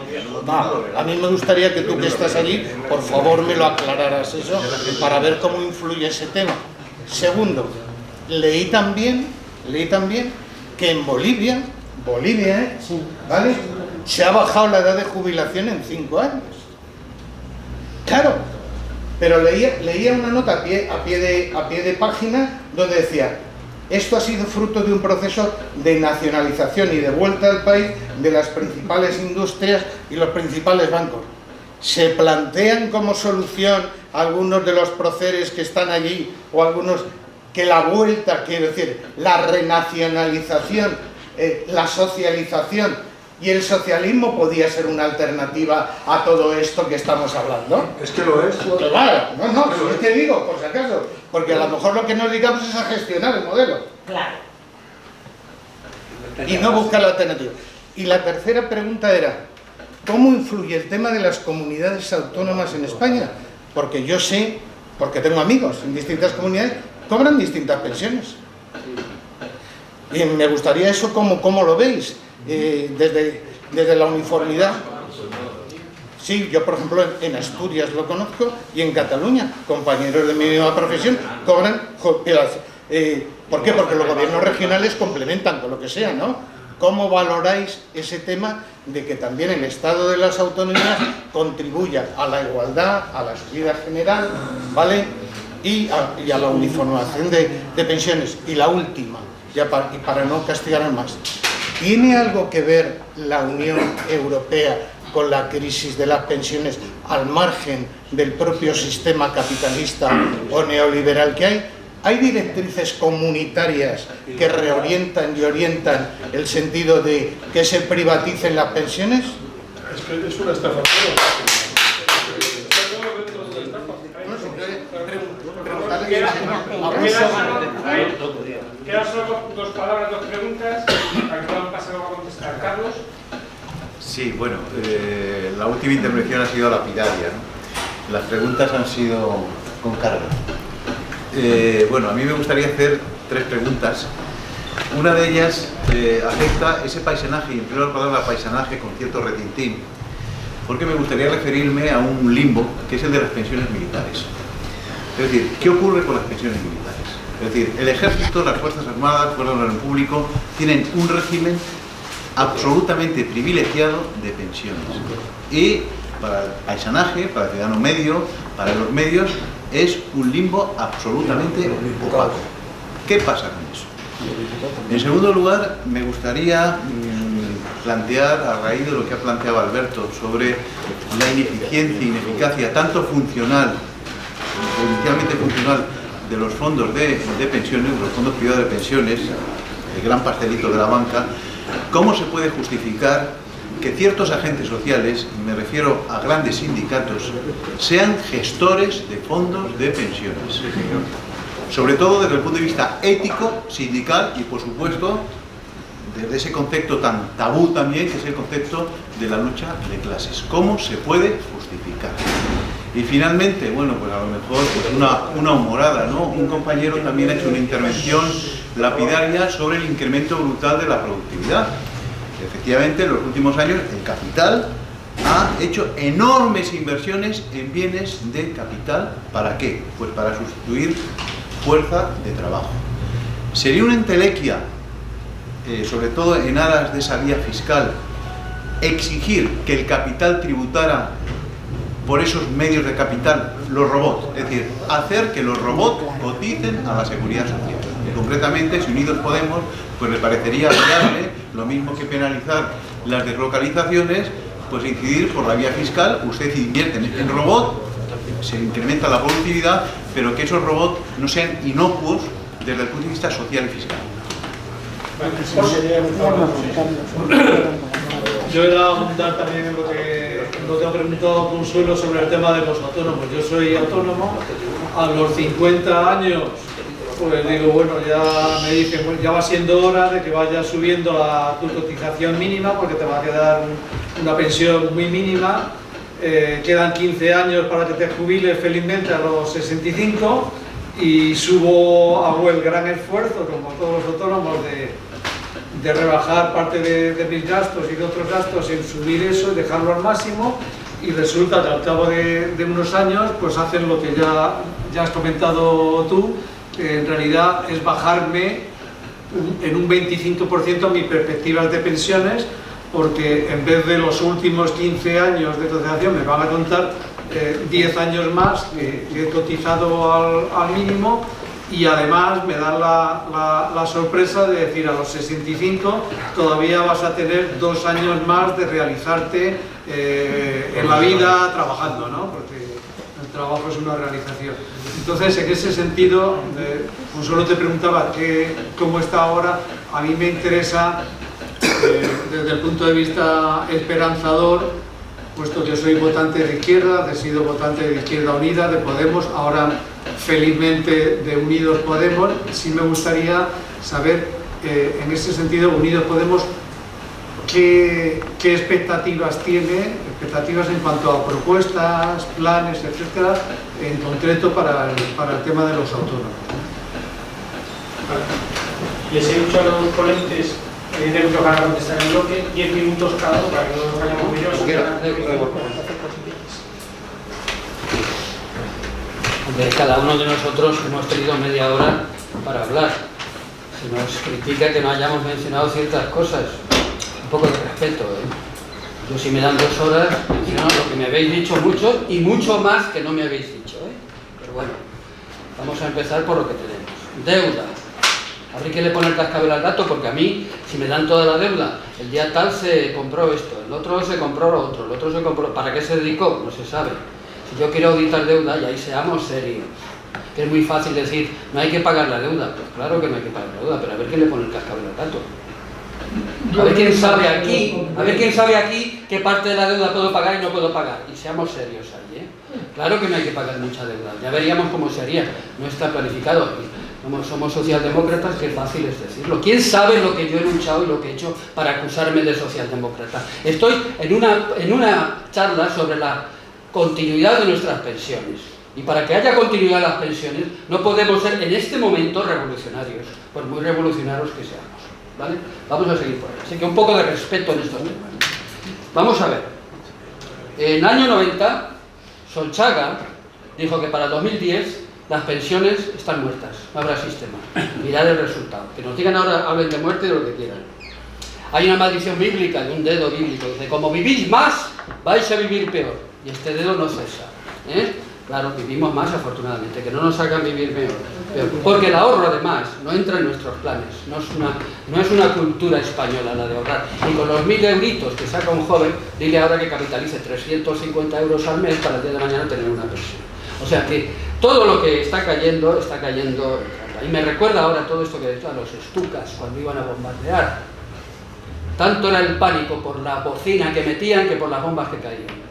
A mí me gustaría que tú, que estás allí, por favor me lo aclararas eso, para ver cómo influye ese tema. Segundo, leí también que en Bolivia, ¿vale?, se ha bajado la edad de jubilación en 5 años. Claro, pero leía una nota a pie de página donde decía: esto ha sido fruto de un proceso de nacionalización y de vuelta al país de las principales industrias y los principales bancos. Se plantean como solución algunos de los próceres que están allí, o algunos, que la vuelta, quiero decir, la renacionalización, la socialización y el socialismo podía ser una alternativa a todo esto que estamos hablando.
Es que lo es.
Claro, no, es que digo, por si acaso, porque a lo mejor lo que nos dedicamos es a gestionar el modelo.
Claro.
Y no buscar la alternativa. Y la tercera pregunta era: ¿cómo influye el tema de las comunidades autónomas en España? Porque yo sé, porque tengo amigos en distintas comunidades, cobran distintas pensiones. Y me gustaría eso, ¿cómo lo veis? Desde la uniformidad. Sí, yo por ejemplo en Asturias lo conozco, y en Cataluña, compañeros de mi misma profesión cobran. ¿Por qué? Porque los gobiernos regionales complementan con lo que sea, ¿no? ¿Cómo valoráis ese tema de que también el Estado de las autonomías contribuya a la igualdad, a la subida general, ¿vale?, y a la uniformación de pensiones? Y la última, para no castigar más: ¿tiene algo que ver la Unión Europea con la crisis de las pensiones, al margen del propio sistema capitalista o neoliberal que hay? ¿Hay directrices comunitarias que reorientan y orientan el sentido de que se privaticen las pensiones?
Es que es una estafa.
Quedan solo 2 palabras, 2 preguntas, para que puedan pasar luego a contestar. Carlos.
Sí, bueno, la última intervención ha sido lapidaria, ¿no? Las preguntas han sido con carga. Bueno, a mí me gustaría hacer 3 preguntas. Una de ellas afecta ese paisanaje, y empleo la palabra paisanaje con cierto retintín, porque me gustaría referirme a un limbo, que es el de las pensiones militares. Es decir, ¿qué ocurre con las pensiones militares? Es decir, el Ejército, las Fuerzas Armadas, Fuerzas de orden público, tienen un régimen absolutamente privilegiado de pensiones. Y para el paisanaje, para el ciudadano medio, para los medios, es un limbo absolutamente opaco. ¿Qué pasa con eso? En segundo lugar, me gustaría plantear, a raíz de lo que ha planteado Alberto, sobre la ineficiencia e ineficacia, tanto funcional, inicialmente funcional, de los fondos de pensiones, de los fondos privados de pensiones, el gran pastelito de la banca. ¿Cómo se puede justificar que ciertos agentes sociales, y me refiero a grandes sindicatos, sean gestores de fondos de pensiones? Sobre todo desde el punto de vista ético, sindical y, por supuesto, desde ese concepto tan tabú también, que es el concepto de la lucha de clases. ¿Cómo se puede justificar? Y finalmente, bueno, pues a lo mejor pues una humorada, ¿no? Un compañero también ha hecho una intervención lapidaria sobre el incremento brutal de la productividad. Efectivamente, en los últimos años el capital ha hecho enormes inversiones en bienes de capital. ¿Para qué? Pues para sustituir fuerza de trabajo. Sería una entelequia, sobre todo en aras de esa vía fiscal, exigir que el capital tributara por esos medios de capital los robots, es decir, hacer que los robots coticen a la seguridad social. Y concretamente, si Unidos Podemos, pues le parecería viable, lo mismo que penalizar las deslocalizaciones, pues incidir por la vía fiscal. Usted invierte en robot se incrementa la productividad, pero que esos robots no sean inocuos desde el punto de vista social y fiscal.
Yo era abundar también en lo que ha preguntado Consuelo sobre el tema de los autónomos. Yo soy autónomo, a los 50 años, pues digo, bueno, ya me dicen, pues ya va siendo hora de que vayas subiendo tu cotización mínima, porque te va a quedar una pensión muy mínima. Quedan 15 años para que te jubiles felizmente a los 65 y hago el gran esfuerzo, como todos los autónomos, de rebajar parte de mis gastos y de otros gastos en subir eso y dejarlo al máximo, y resulta que al cabo de unos años pues hacen lo que ya has comentado tú, que en realidad es bajarme en un 25% mis perspectivas de pensiones, porque en vez de los últimos 15 años de cotización me van a contar 10 años más que he cotizado al mínimo, y además me dan la sorpresa de decir, a los 65 todavía vas a tener 2 años más de realizarte en la vida trabajando, ¿no? Porque el trabajo es una realización. Entonces, en ese sentido, Consuelo te preguntaba cómo está ahora. A mí me interesa, desde el punto de vista esperanzador, puesto que soy votante de izquierda, he sido votante de Izquierda Unida, de Podemos, ahora felizmente de Unidos Podemos. Sí me gustaría saber, en ese sentido, Unidos Podemos, qué expectativas tiene, expectativas en cuanto a propuestas, planes, etcétera, en concreto para el tema de los autónomos.
Les he dicho a los ponentes, evidentemente que van a contestar en bloque, 10 minutos cada uno para que no nos vayamos muy lejos.
Cada uno de nosotros hemos tenido media hora para hablar. Se nos critica que no hayamos mencionado ciertas cosas. Un poco de respeto, Yo, si me dan 2 horas, menciono lo que me habéis dicho mucho y mucho más que no me habéis dicho, Pero bueno, vamos a empezar por lo que tenemos. Deuda. Habría que le poner cascabel al gato, porque a mí, si me dan toda la deuda, el día tal se compró esto, el otro se compró lo otro, el otro se compró... ¿Para qué se dedicó? No se sabe. Si yo quiero auditar deuda, y ahí seamos serios, que es muy fácil decir, no hay que pagar la deuda. Pues claro que no hay que pagar la deuda, pero a ver quién le pone el cascabel al gato. A ver quién sabe aquí qué parte de la deuda puedo pagar y no puedo pagar. Y seamos serios ahí, Claro que no hay que pagar mucha deuda. Ya veríamos cómo se haría. No está planificado. Como somos socialdemócratas, qué fácil es decirlo. ¿Quién sabe lo que yo he luchado y lo que he hecho para acusarme de socialdemócrata? Estoy en una charla sobre la continuidad de nuestras pensiones. Y para que haya continuidad de las pensiones, no podemos ser en este momento revolucionarios, por muy revolucionarios que seamos. ¿Vale? Vamos a seguir por ahí. Así que un poco de respeto en estos temas. Vamos a ver. En el año 90, Solchaga dijo que para el 2010 las pensiones están muertas, no habrá sistema. Mirad el resultado. Que nos digan ahora, hablen de muerte y de lo que quieran. Hay una maldición bíblica, de un dedo bíblico. Dice, como vivís más, vais a vivir peor. Y este dedo no cesa. Claro, vivimos más afortunadamente, que no nos hagan vivir peor. Porque el ahorro, además, no entra en nuestros planes. No es una cultura española la de ahorrar. Y con los 1000 euritos que saca un joven, dile ahora que capitalice 350 euros al mes para el día de mañana tener una pensión. O sea que todo lo que está cayendo. Y me recuerda ahora todo esto que decían los estucas cuando iban a bombardear. Tanto era el pánico por la bocina que metían que por las bombas que caían.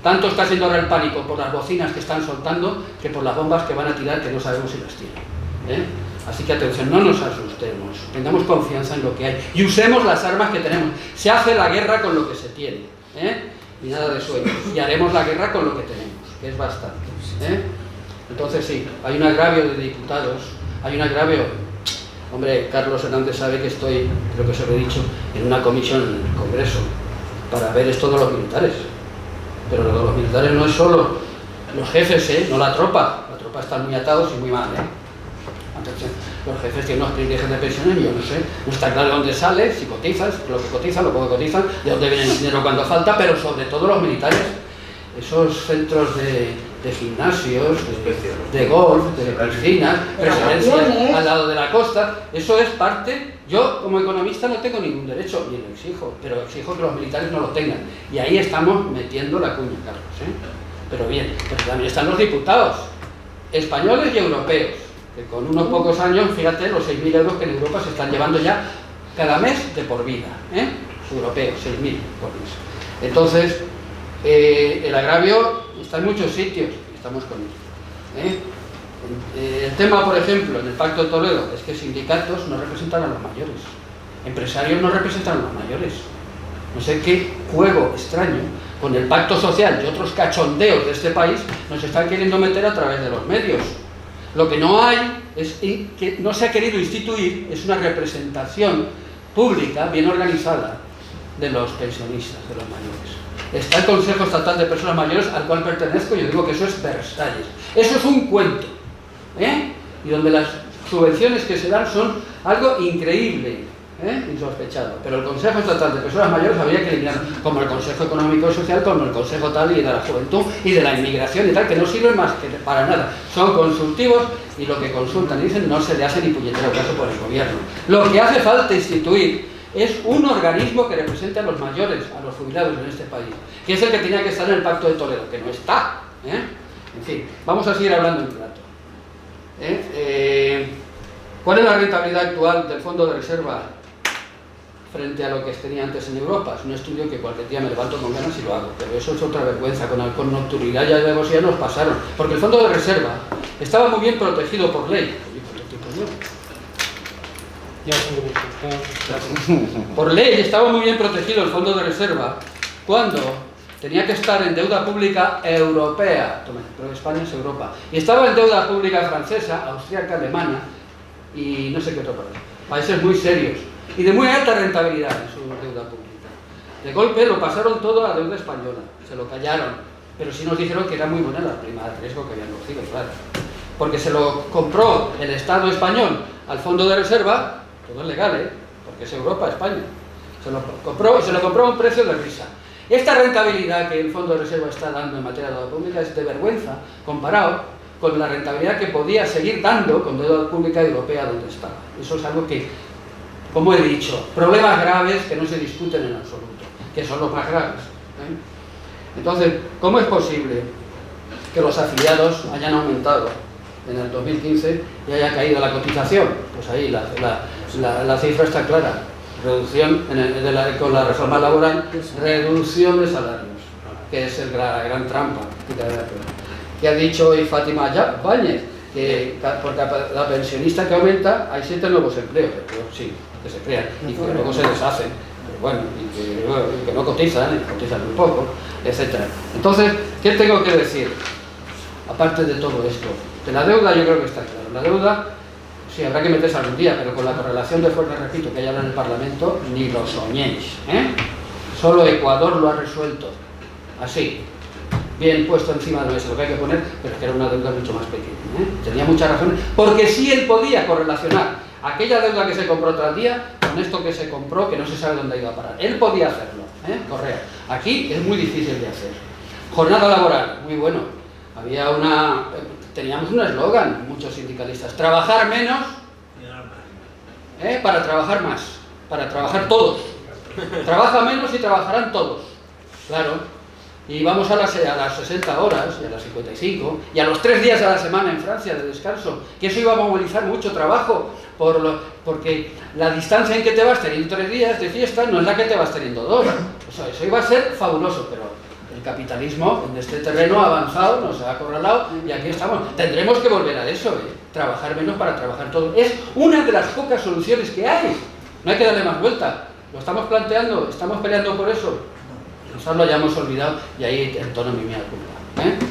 Tanto está siendo ahora el pánico por las bocinas que están soltando que por las bombas que van a tirar, que no sabemos si las tiran. Así que atención, no nos asustemos, tengamos confianza en lo que hay y usemos las armas que tenemos. Se hace la guerra con lo que se tiene, y nada de sueños. Y haremos la guerra con lo que tenemos, que es bastante. Entonces sí, hay un agravio de diputados, hay un agravio. Hombre, Carlos Hernández sabe que estoy, creo que se lo he dicho, en una comisión en el Congreso para ver esto de los militares. Pero lo de los militares no es solo los jefes, no la tropa. La tropa están muy atados y muy mal, Atención, los jefes tienen unos privilegios de pensiones y yo no sé, no está claro de dónde sale, si cotizas, lo que cotizan, lo poco que cotizan, de dónde viene el dinero cuando falta, pero sobre todo los militares, esos centros de gimnasios, de golf, de piscinas, residencias al lado de la costa, eso es parte. Yo como economista no tengo ningún derecho, ni lo exijo, pero exijo que los militares no lo tengan. Y ahí estamos metiendo la cuña, Carlos. pero bien, pero también están los diputados, españoles y europeos, que con unos pocos años, fíjate, los 6.000 euros que en Europa se están llevando ya cada mes de por vida, europeos, 6.000 por mes. Entonces, el agravio está en muchos sitios, y estamos con ello. El tema, por ejemplo, en el Pacto de Toledo, es que sindicatos no representan a los mayores, empresarios no representan a los mayores. No sé qué juego extraño con el pacto social y otros cachondeos de este país nos están queriendo meter a través de los medios. Lo que no hay, que no se ha querido instituir, es una representación pública, bien organizada, de los pensionistas, de los mayores. Está el Consejo Estatal de Personas Mayores, al cual pertenezco, y yo digo que eso es Versalles. Eso es un cuento, y donde las subvenciones que se dan son algo increíble, insospechado. Pero el Consejo Estatal de Personas Mayores habría que eliminar, como el Consejo Económico y Social, como el Consejo tal y de la Juventud y de la Inmigración y tal, que no sirven más que para nada. Son consultivos y lo que consultan y dicen no se le hace ni puñetero caso por el gobierno. Lo que hace falta instituir es un organismo que represente a los mayores, a los jubilados en este país, que es el que tenía que estar en el Pacto de Toledo, que no está. En fin, vamos a seguir hablando un rato. ¿Cuál es la rentabilidad actual del fondo de reserva frente a lo que tenía antes en Europa? Es un estudio que cualquier día me levanto con ganas y lo hago, pero eso es otra vergüenza. Con nocturnidad ya de ya nos pasaron, porque el fondo de reserva estaba muy bien protegido por ley. Por ley estaba muy bien protegido el fondo de reserva cuando tenía que estar en deuda pública europea, pero España es Europa, y estaba en deuda pública francesa, austríaca, alemana y no sé qué otro país. Países muy serios y de muy alta rentabilidad en su deuda pública. De golpe lo pasaron todo a deuda española, se lo callaron, pero sí nos dijeron que era muy buena la prima de riesgo que habían cogido, claro. Porque se lo compró el Estado español al fondo de reserva, todo es legal, porque es Europa, España. Se lo compró y se lo compró a un precio de risa. Esta rentabilidad que el fondo de reserva está dando en materia de deuda pública es de vergüenza comparado con la rentabilidad que podía seguir dando con deuda pública europea donde estaba. Eso es algo que, como he dicho, problemas graves que no se discuten en absoluto, que son los más graves. Entonces, ¿cómo es posible que los afiliados hayan aumentado en el 2015 y haya caído la cotización? Pues ahí la cifra está clara. Reducción con la reforma laboral, reducción de salarios, que es la gran trampa que ha dicho hoy Fátima Báñez, que por la pensionista que aumenta hay 7 nuevos empleos, sí, que se crean y que luego se deshacen, pero bueno, y que no cotizan muy poco, etc. Entonces, ¿qué tengo que decir? Aparte de todo esto, de la deuda yo creo que está claro. La deuda, sí, habrá que meterse algún día, pero con la correlación de fuerzas, repito, que hay ahora en el Parlamento, ni lo soñéis. Solo Ecuador lo ha resuelto. Así, bien puesto encima de la mesa, lo que hay que poner, pero es que era una deuda mucho más pequeña. Tenía muchas razones, porque sí él podía correlacionar aquella deuda que se compró otro día con esto que se compró, que no se sabe dónde iba a parar. Él podía hacerlo, Correa. Aquí es muy difícil de hacer. Jornada laboral, muy bueno. Teníamos un eslogan, muchos sindicalistas: trabajar menos para trabajar más, para trabajar todos. Trabaja menos y trabajarán todos, claro. Y vamos a las 60 horas, y a las 55, y a los 3 días a la semana en Francia de descanso, que eso iba a movilizar mucho trabajo, porque la distancia en que te vas teniendo 3 días de fiesta no es la que te vas teniendo 2. O sea, eso iba a ser fabuloso, pero el capitalismo en este terreno ha avanzado, nos ha acorralado y aquí estamos. Tendremos que volver a eso, trabajar menos para trabajar todo. Es una de las pocas soluciones que hay. No hay que darle más vuelta. Lo estamos planteando, estamos peleando por eso. Quizás lo hayamos olvidado y ahí entono mi mea culpa.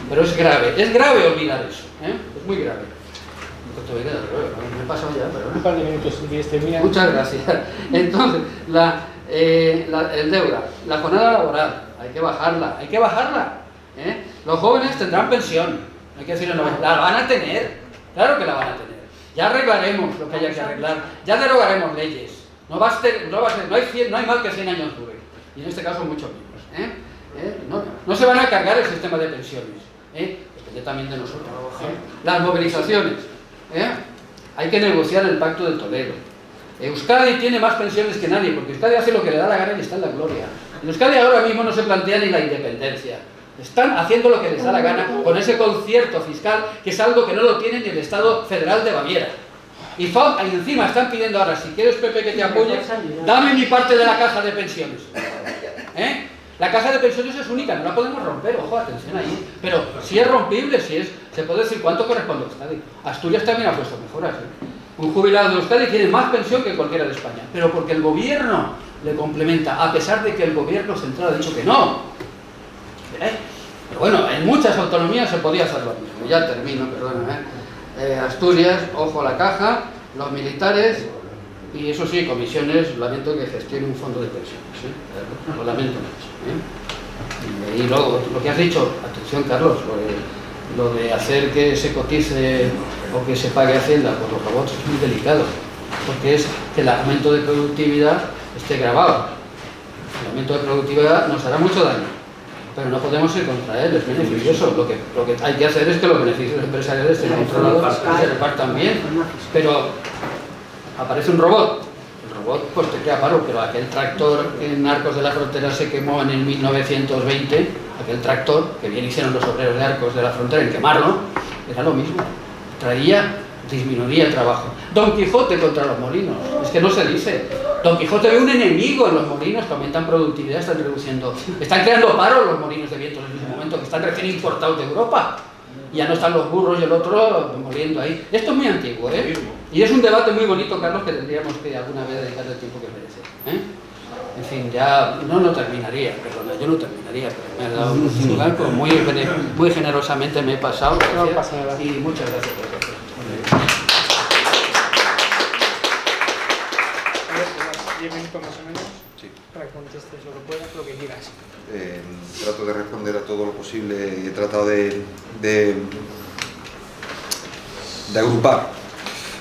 Pero es grave olvidar eso. Es muy grave. Me he pasado ya, pero
un par de minutos y termina.
Muchas gracias. Entonces, el deuda, la jornada laboral, hay que bajarla. Los jóvenes tendrán pensión, hay que decirlo, la van a tener, claro que la van a tener. Ya arreglaremos lo que haya que arreglar, ya derogaremos leyes. No hay mal que 100 años dure, y en este caso mucho menos. No se van a cargar el sistema de pensiones, depende también de nosotros. Las movilizaciones, hay que negociar el Pacto de Toledo. Euskadi tiene más pensiones que nadie, porque Euskadi hace lo que le da la gana y está en la gloria. En Euskadi ahora mismo no se plantea ni la independencia. Están haciendo lo que les da la gana con ese concierto fiscal, que es algo que no lo tiene ni el Estado Federal de Baviera. Y encima están pidiendo ahora, si quieres, Pepe, que te apoye, dame mi parte de la caja de pensiones. ¿Eh? La caja de pensiones es única, no la podemos romper, ojo, atención ahí. Pero si es rompible, se puede decir cuánto corresponde a Euskadi. Asturias también ha puesto mejoras. Un jubilado de Euskadi tiene más pensión que cualquiera de España, pero porque el gobierno le complementa, a pesar de que el gobierno central ha dicho que no. Pero bueno, en muchas autonomías se podía hacer lo mismo. Ya termino, perdóname. Asturias, ojo a la caja, los militares y eso sí, comisiones, lamento que gestione un fondo de pensiones. Lo lamento mucho. Y luego, lo que has dicho, atención Carlos, lo de hacer que se cotice o que se pague Hacienda por los robots es muy delicado, porque es que el aumento de productividad esté grabado. El aumento de productividad nos hará mucho daño, pero no podemos ir contra él, es beneficioso. Lo que hay que hacer es que los beneficios empresariales estén controlados y se repartan bien. Pero aparece un robot, el robot pues te queda paro, pero aquel tractor en Arcos de la Frontera se quemó en el 1920, aquel tractor que bien hicieron los obreros de Arcos de la Frontera en quemarlo, era lo mismo, disminuiría el trabajo. Don Quijote contra los molinos, es que no se dice. Don Quijote ve un enemigo en los molinos que aumentan productividad, están creando paro los molinos de viento en el mismo momento, que están recién importados de Europa. Ya no están los burros y el otro moliendo ahí. Esto es muy antiguo, ¿eh? Y es un debate muy bonito, Carlos, que tendríamos que alguna vez dedicarle el tiempo que merece, ¿eh? En fin, ya no terminaría, perdona, yo no terminaría, pero me ha dado un lugar, pues muy generosamente me he pasado, gracias, y muchas gracias por eso.
10 minutos más o menos,
sí,
para que contestes lo que puedas, lo que quieras.
Trato de responder a todo lo posible y he tratado de agrupar.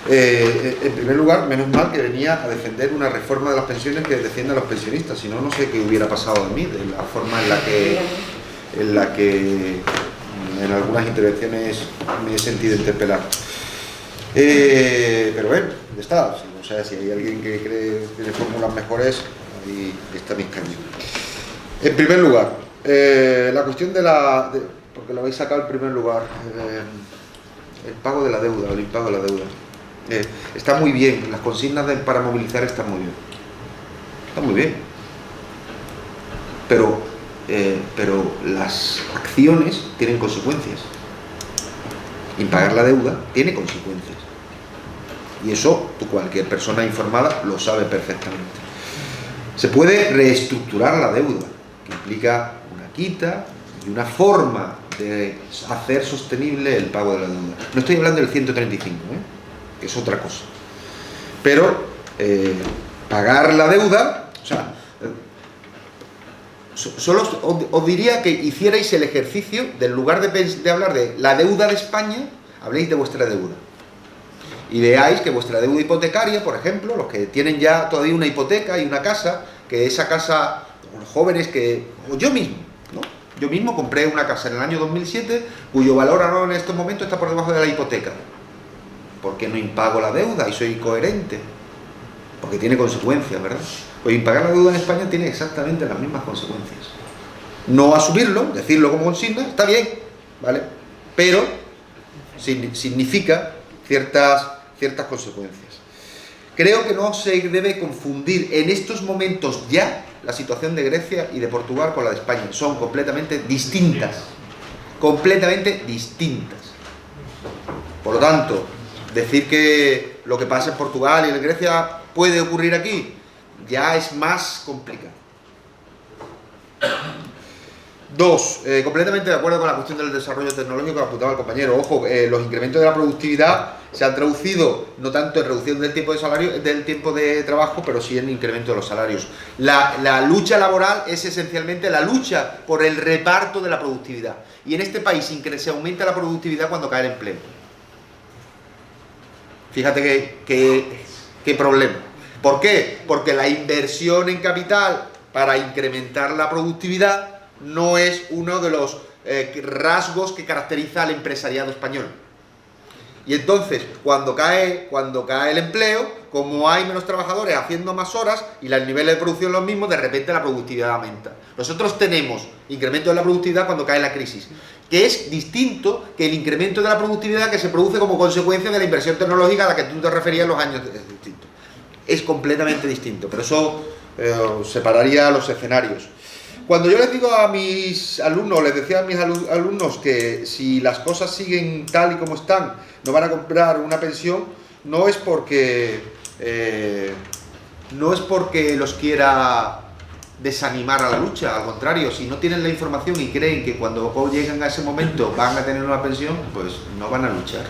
En primer lugar, menos mal que venía a defender una reforma de las pensiones que defienda a los pensionistas, si no, no sé qué hubiera pasado de mí, de la forma en la que en algunas intervenciones me he sentido interpelar. Pero bueno, ya está. O sea, si hay alguien que cree que tiene fórmulas mejores, ahí está mi escaño. En primer lugar, la cuestión porque lo habéis sacado en primer lugar, el pago de la deuda, o el impago de la deuda. Está muy bien, las consignas para movilizar están muy bien. Está muy bien. Pero las acciones tienen consecuencias. Impagar la deuda tiene consecuencias. Y eso cualquier persona informada lo sabe perfectamente. Se puede reestructurar la deuda, que implica una quita y una forma de hacer sostenible el pago de la deuda. No estoy hablando del 135, que es otra cosa. Pero pagar la deuda, o sea, solo os diría que hicierais el ejercicio, del lugar de hablar de la deuda de España, habléis de vuestra deuda. Y veáis que vuestra deuda hipotecaria, por ejemplo, los que tienen ya todavía una hipoteca y una casa, que esa casa, los jóvenes o yo mismo, ¿no? Yo mismo compré una casa en el año 2007, cuyo valor ahora en estos momentos está por debajo de la hipoteca. ¿Por qué no impago la deuda y soy coherente? Porque tiene consecuencias, ¿verdad? Pues impagar la deuda en España tiene exactamente las mismas consecuencias. No asumirlo, decirlo como consigna, está bien, ¿vale? Pero significa ciertas consecuencias. Creo que no se debe confundir en estos momentos ya la situación de Grecia y de Portugal con la de España. Son completamente distintas. Completamente distintas. Por lo tanto, decir que lo que pasa en Portugal y en Grecia puede ocurrir aquí, ya es más complicado. Dos, completamente de acuerdo con la cuestión del desarrollo tecnológico que apuntaba el compañero. Ojo, los incrementos de la productividad se han traducido no tanto en reducción del tiempo de salario, del tiempo de trabajo, pero sí en incremento de los salarios. La lucha laboral es esencialmente la lucha por el reparto de la productividad. Y en este país se aumenta la productividad cuando cae el empleo. Fíjate qué problema. ¿Por qué? Porque la inversión en capital para incrementar la productividad no es uno de los rasgos que caracteriza al empresariado español. Y entonces, cuando cae el empleo, como hay menos trabajadores haciendo más horas y el nivel de producción los mismos, de repente la productividad aumenta. Nosotros tenemos incremento de la productividad cuando cae la crisis, que es distinto que el incremento de la productividad que se produce como consecuencia de la inversión tecnológica a la que tú te referías en los años distintos. Es completamente distinto, pero eso separaría los escenarios. Cuando yo les digo a mis alumnos, les decía a mis alumnos que si las cosas siguen tal y como están, no van a comprar una pensión, no es porque los quiera desanimar a la lucha, al contrario, si no tienen la información y creen que cuando lleguen a ese momento van a tener una pensión, pues no van a luchar.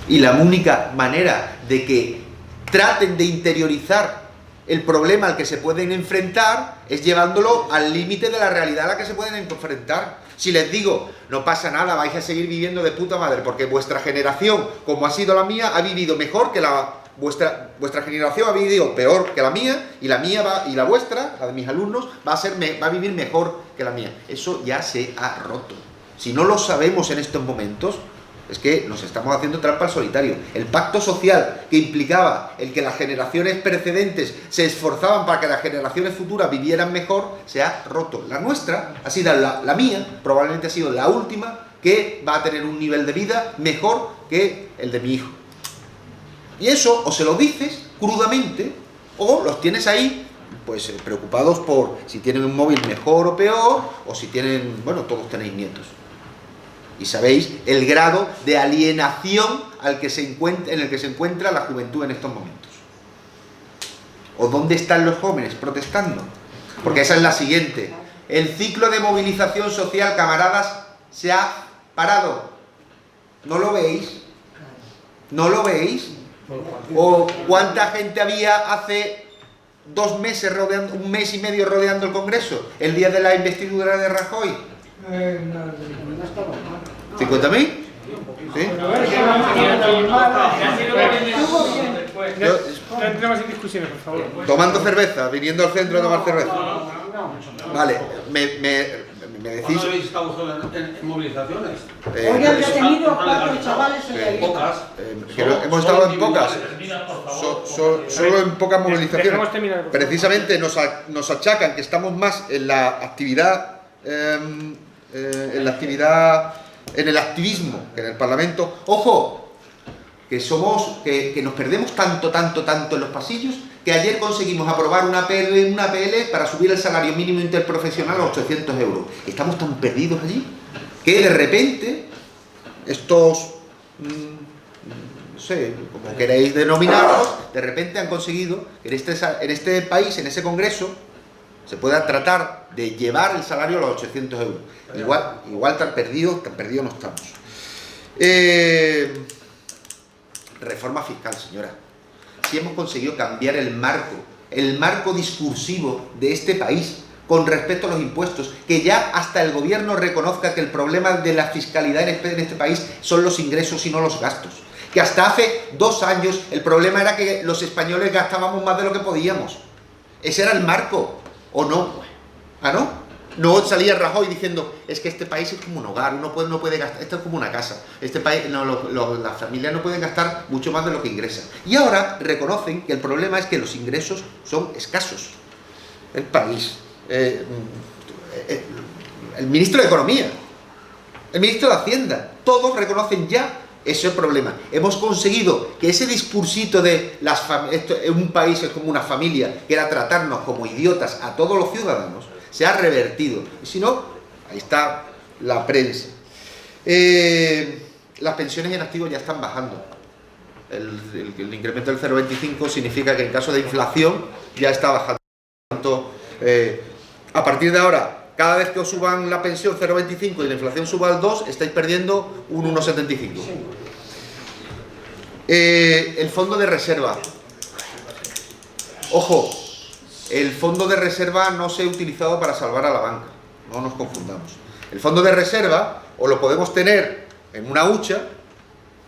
Y la única manera de que traten de interiorizar el problema al que se pueden enfrentar es llevándolo al límite de la realidad a la que se pueden enfrentar. Si les digo, no pasa nada, vais a seguir viviendo de puta madre, porque vuestra generación, como ha sido la mía, ha vivido mejor que vuestra generación ha vivido peor que la mía, y la mía y la vuestra, la de mis alumnos, va a vivir mejor que la mía. Eso ya se ha roto. Si no lo sabemos en estos momentos, es que nos estamos haciendo trampa al solitario. El pacto social que implicaba el que las generaciones precedentes se esforzaban para que las generaciones futuras vivieran mejor, se ha roto. La nuestra ha sido la mía, probablemente ha sido la última que va a tener un nivel de vida mejor que el de mi hijo. Y eso o se lo dices crudamente o los tienes ahí pues preocupados por si tienen un móvil mejor o peor, o si tienen, bueno, todos tenéis nietos. Y sabéis el grado de alienación en el que se encuentra la juventud en estos momentos. ¿O dónde están los jóvenes protestando? Porque esa es la siguiente. El ciclo de movilización social, camaradas, se ha parado. ¿No lo veis? ¿No lo veis? ¿O cuánta gente había hace 2 meses rodeando, 1 mes y medio rodeando el Congreso? El día de la investidura de Rajoy. ¿50.000? ¿Sí?
No entremos en discusiones, por favor.
Tomando cerveza, viniendo al centro a tomar cerveza. Vale, me decís...
¿Cuándo habéis estado en movilizaciones?
Hoy han detenido a 4 chavales en
pocas.
Hemos estado en pocas. Solo en pocas movilizaciones. Precisamente nos achacan que estamos más en la actividad... en el activismo que en el Parlamento. Ojo, que nos perdemos tanto en los pasillos, que ayer conseguimos aprobar una PL para subir el salario mínimo interprofesional a 800 euros. Estamos tan perdidos allí que de repente estos, no sé, como queréis denominarlos, de repente han conseguido que en este país, en ese Congreso, se pueda tratar de llevar el salario a los 800 euros. Igual tan perdidos no estamos. Reforma fiscal, señora. Si hemos conseguido cambiar el marco discursivo de este país con respecto a los impuestos, que ya hasta el gobierno reconozca que el problema de la fiscalidad en este país son los ingresos y no los gastos. Que hasta hace 2 años el problema era que los españoles gastábamos más de lo que podíamos. Ese era el marco. ¿O no? ¿Ah, no? No salía Rajoy diciendo, es que este país es como un hogar, uno no puede gastar, esto es como una casa, este país, las familias no pueden gastar mucho más de lo que ingresan. Y ahora reconocen que el problema es que los ingresos son escasos. El país, el ministro de Economía, el ministro de Hacienda, todos reconocen ya ese problema. Hemos conseguido que ese discursito de un país es como una familia, que era tratarnos como idiotas a todos los ciudadanos, se ha revertido. Y si no, ahí está la prensa. Las pensiones en activo ya están bajando. El incremento del 0,25 significa que en caso de inflación ya está bajando. A partir de ahora, cada vez que os suban la pensión 0,25 y la inflación suba al 2, estáis perdiendo un 1,75. El fondo de reserva. Ojo, el fondo de reserva no se ha utilizado para salvar a la banca. No nos confundamos. El fondo de reserva o lo podemos tener en una hucha,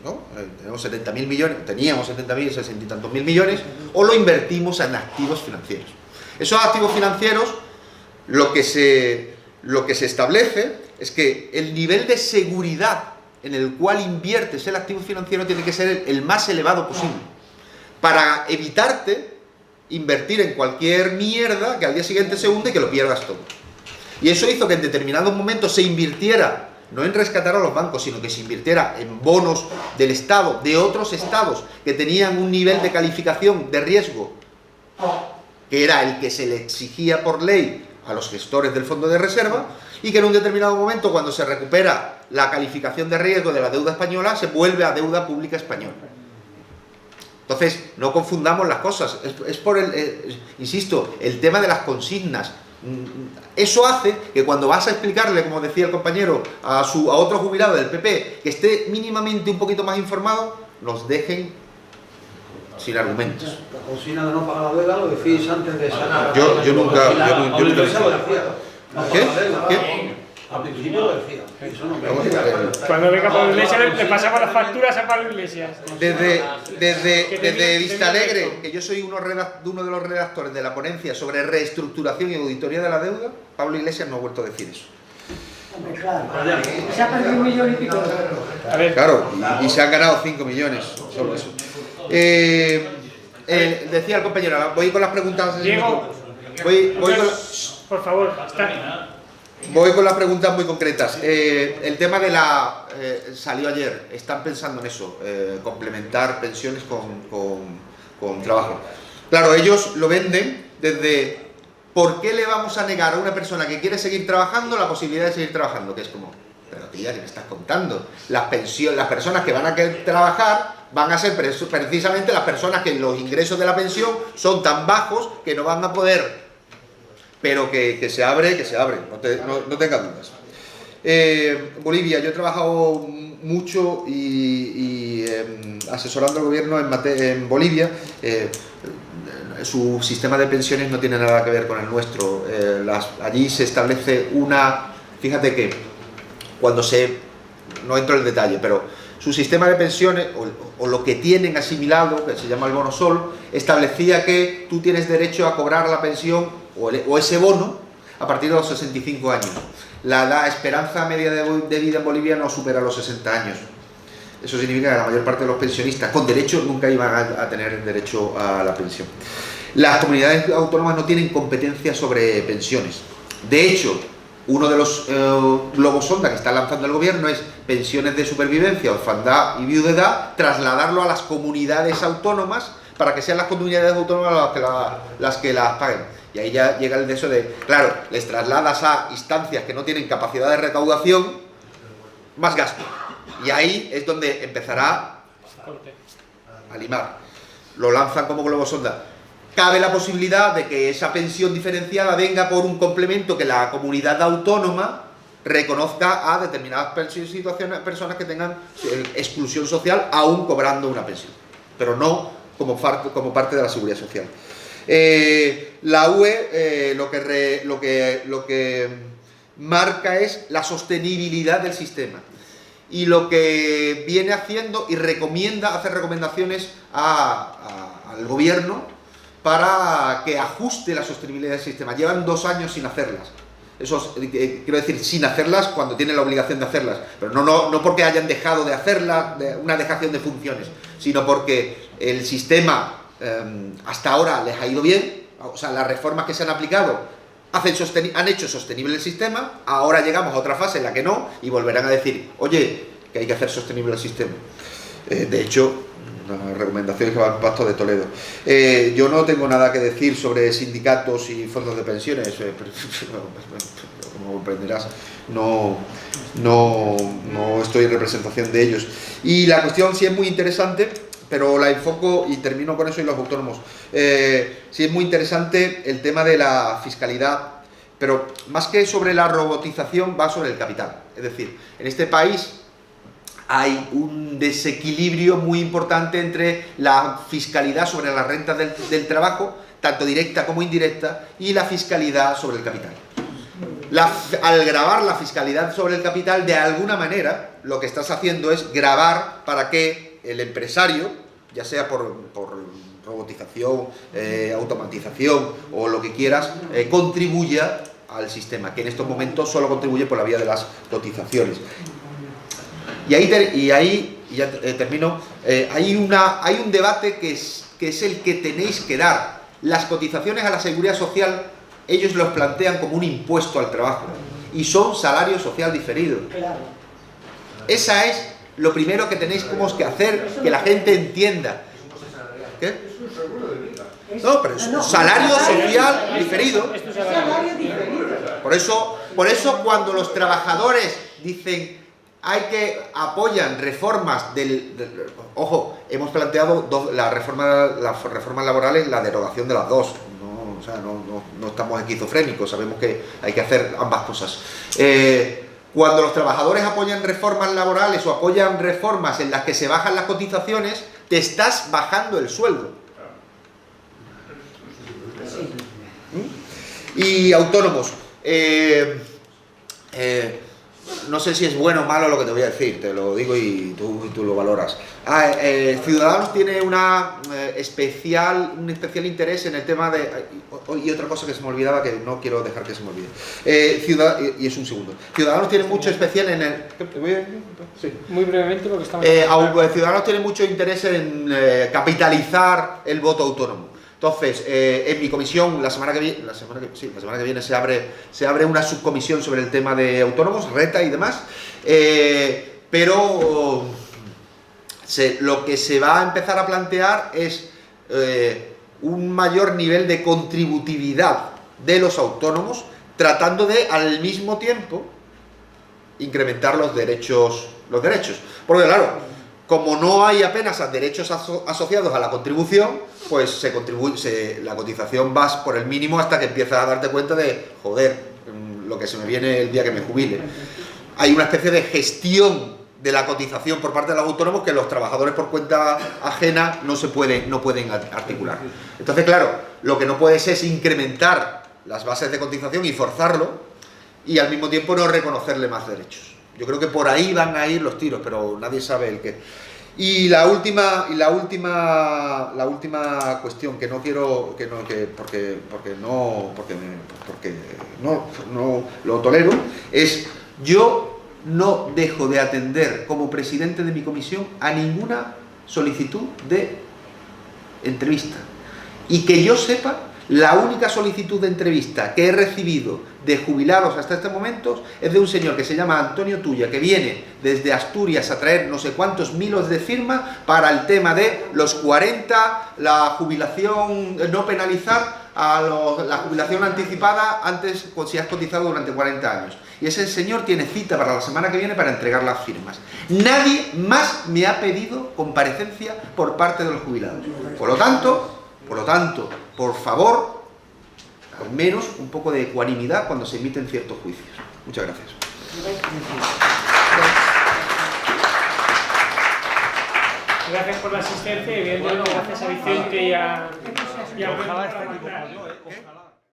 ¿no? Tenemos 70.000 millones, teníamos 70.000, 60 y tantos mil millones, o lo invertimos en activos financieros. Esos activos financieros, lo que se establece es que el nivel de seguridad en el cual inviertes el activo financiero tiene que ser el más elevado posible, para evitarte invertir en cualquier mierda que al día siguiente se hunde y que lo pierdas todo. Y eso hizo que en determinados momentos se invirtiera, no en rescatar a los bancos, sino que se invirtiera en bonos del Estado, de otros estados que tenían un nivel de calificación de riesgo que era el que se le exigía por ley a los gestores del fondo de reserva, y que en un determinado momento, cuando se recupera la calificación de riesgo de la deuda española, se vuelve a deuda pública española. Entonces, no confundamos las cosas. Es por insisto, el tema de las consignas. Eso hace que cuando vas a explicarle, como decía el compañero, a otro jubilado del PP, que esté mínimamente un poquito más informado, nos dejen sin argumentos.
La consigna de no pagar la deuda lo decís antes de sacar.
Yo nunca. ¿Qué?
Al principio lo decía.
Cuando venga Pablo Iglesias le pasamos las facturas a Pablo Iglesias.
Desde Vistalegre, que yo soy uno de los redactores de la ponencia sobre reestructuración y auditoría de la deuda, Pablo Iglesias no ha vuelto a decir eso.
Claro, se ha perdido 1 millón y pico de euros.
Claro, y se han ganado 5 millones sobre eso. Decía el compañero, voy con las preguntas.
Diego, por favor,
voy con las preguntas muy concretas. El tema de salió ayer, están pensando en eso, complementar pensiones con trabajo. Claro, ellos lo venden desde ¿por qué le vamos a negar a una persona que quiere seguir trabajando la posibilidad de seguir trabajando? Que es como, pero tía, ¿qué me estás contando? Las personas que van a querer trabajar van a ser precisamente las personas que los ingresos de la pensión son tan bajos que no van a poder, pero que se abre, no tengas dudas. Bolivia, yo he trabajado mucho y asesorando al gobierno en Bolivia. Su sistema de pensiones no tiene nada que ver con el nuestro. Allí se establece fíjate que no entro en el detalle, pero su sistema de pensiones, o lo que tienen asimilado, que se llama el bono sol, establecía que tú tienes derecho a cobrar la pensión o ese bono a partir de los 65 años. La esperanza media de vida en Bolivia no supera los 60 años. Eso significa que la mayor parte de los pensionistas con derecho nunca iban a tener derecho a la pensión. Las comunidades autónomas no tienen competencia sobre pensiones. De hecho, uno de los globos sonda que está lanzando el gobierno es pensiones de supervivencia, orfandad y viudedad, trasladarlo a las comunidades autónomas para que sean las comunidades autónomas las que las paguen. Y ahí ya llega el de eso de, claro, les trasladas a instancias que no tienen capacidad de recaudación, más gasto. Y ahí es donde empezará a limar. Lo lanzan como globo sonda. Cabe la posibilidad de que esa pensión diferenciada venga por un complemento que la comunidad autónoma reconozca a determinadas personas que tengan exclusión social aún cobrando una pensión, pero no como parte de la seguridad social. La UE lo que marca es la sostenibilidad del sistema, y lo que viene haciendo y hace recomendaciones al gobierno para que ajuste la sostenibilidad del sistema. Llevan 2 años sin hacerlas. Quiero decir, sin hacerlas cuando tienen la obligación de hacerlas, pero no porque hayan dejado de hacerlas, una dejación de funciones, sino porque el sistema hasta ahora les ha ido bien. O sea, las reformas que se han aplicado han hecho sostenible el sistema. Ahora llegamos a otra fase en la que no, y volverán a decir, oye, que hay que hacer sostenible el sistema. De hecho, las recomendaciones que va al Pacto de Toledo. Yo no tengo nada que decir sobre sindicatos y fondos de pensiones, como comprenderás, no estoy en representación de ellos. Y la cuestión sí es muy interesante, pero la enfoco, y termino con eso, y los autónomos. Sí es muy interesante el tema de la fiscalidad, pero más que sobre la robotización, va sobre el capital. Es decir, en este país hay un desequilibrio muy importante entre la fiscalidad sobre las rentas del trabajo, tanto directa como indirecta, y la fiscalidad sobre el capital. Al gravar la fiscalidad sobre el capital, de alguna manera, lo que estás haciendo es gravar para que el empresario, ya sea por robotización, automatización o lo que quieras, contribuya al sistema, que en estos momentos solo contribuye por la vía de las cotizaciones. Y ahí ya termino, hay un debate que es el que tenéis que dar. las cotizaciones a la seguridad social, ellos los plantean como un impuesto al trabajo y son salario social diferido. Esa es lo primero que tenéis que hacer, que la gente entienda. ¿Qué? No, pero es un salario social diferido. Por eso cuando los trabajadores dicen apoyan reformas ojo, hemos planteado las reformas laborales, la derogación de las dos. O sea, no estamos esquizofrénicos, sabemos que hay que hacer ambas cosas. Cuando los trabajadores apoyan reformas laborales o apoyan reformas en las que se bajan las cotizaciones, te estás bajando el sueldo. Y autónomos. No sé si es bueno o malo lo que te voy a decir, te lo digo y tú lo valoras. Ciudadanos tiene un especial interés en el tema de... Y otra cosa que se me olvidaba, que no quiero dejar que se me olvide. Y es un segundo. Ciudadanos tiene mucho especial en el...
Sí, muy brevemente porque estamos...
Ciudadanos tiene mucho interés en capitalizar el voto autónomo. Entonces, en mi comisión, la semana que viene se abre una subcomisión sobre el tema de autónomos, RETA y demás, pero lo que se va a empezar a plantear es un mayor nivel de contributividad de los autónomos, tratando de, al mismo tiempo, incrementar los derechos. Porque claro, como no hay apenas derechos asociados a la contribución, pues la cotización va por el mínimo hasta que empiezas a darte cuenta de, joder, lo que se me viene el día que me jubile. Hay una especie de gestión de la cotización por parte de los autónomos que los trabajadores por cuenta ajena no pueden articular. Entonces, claro, lo que no puedes es incrementar las bases de cotización y forzarlo, y al mismo tiempo no reconocerle más derechos. Yo creo que por ahí van a ir los tiros, pero nadie sabe el qué. Y la última cuestión que no quiero, porque no lo tolero, es: yo no dejo de atender como presidente de mi comisión a ninguna solicitud de entrevista. Y que yo sepa, la única solicitud de entrevista que he recibido de jubilados hasta este momento es de un señor que se llama Antonio Tuya, que viene desde Asturias a traer no sé cuántos miles de firmas para el tema de los 40, la jubilación, no penalizar la jubilación anticipada antes si has cotizado durante 40 años. Y ese señor tiene cita para la semana que viene para entregar las firmas. Nadie más me ha pedido comparecencia por parte de los jubilados. Por lo tanto, por favor, al menos un poco de ecuanimidad cuando se emiten ciertos juicios. Muchas gracias.
Gracias por la asistencia y evidentemente gracias a Vicente y a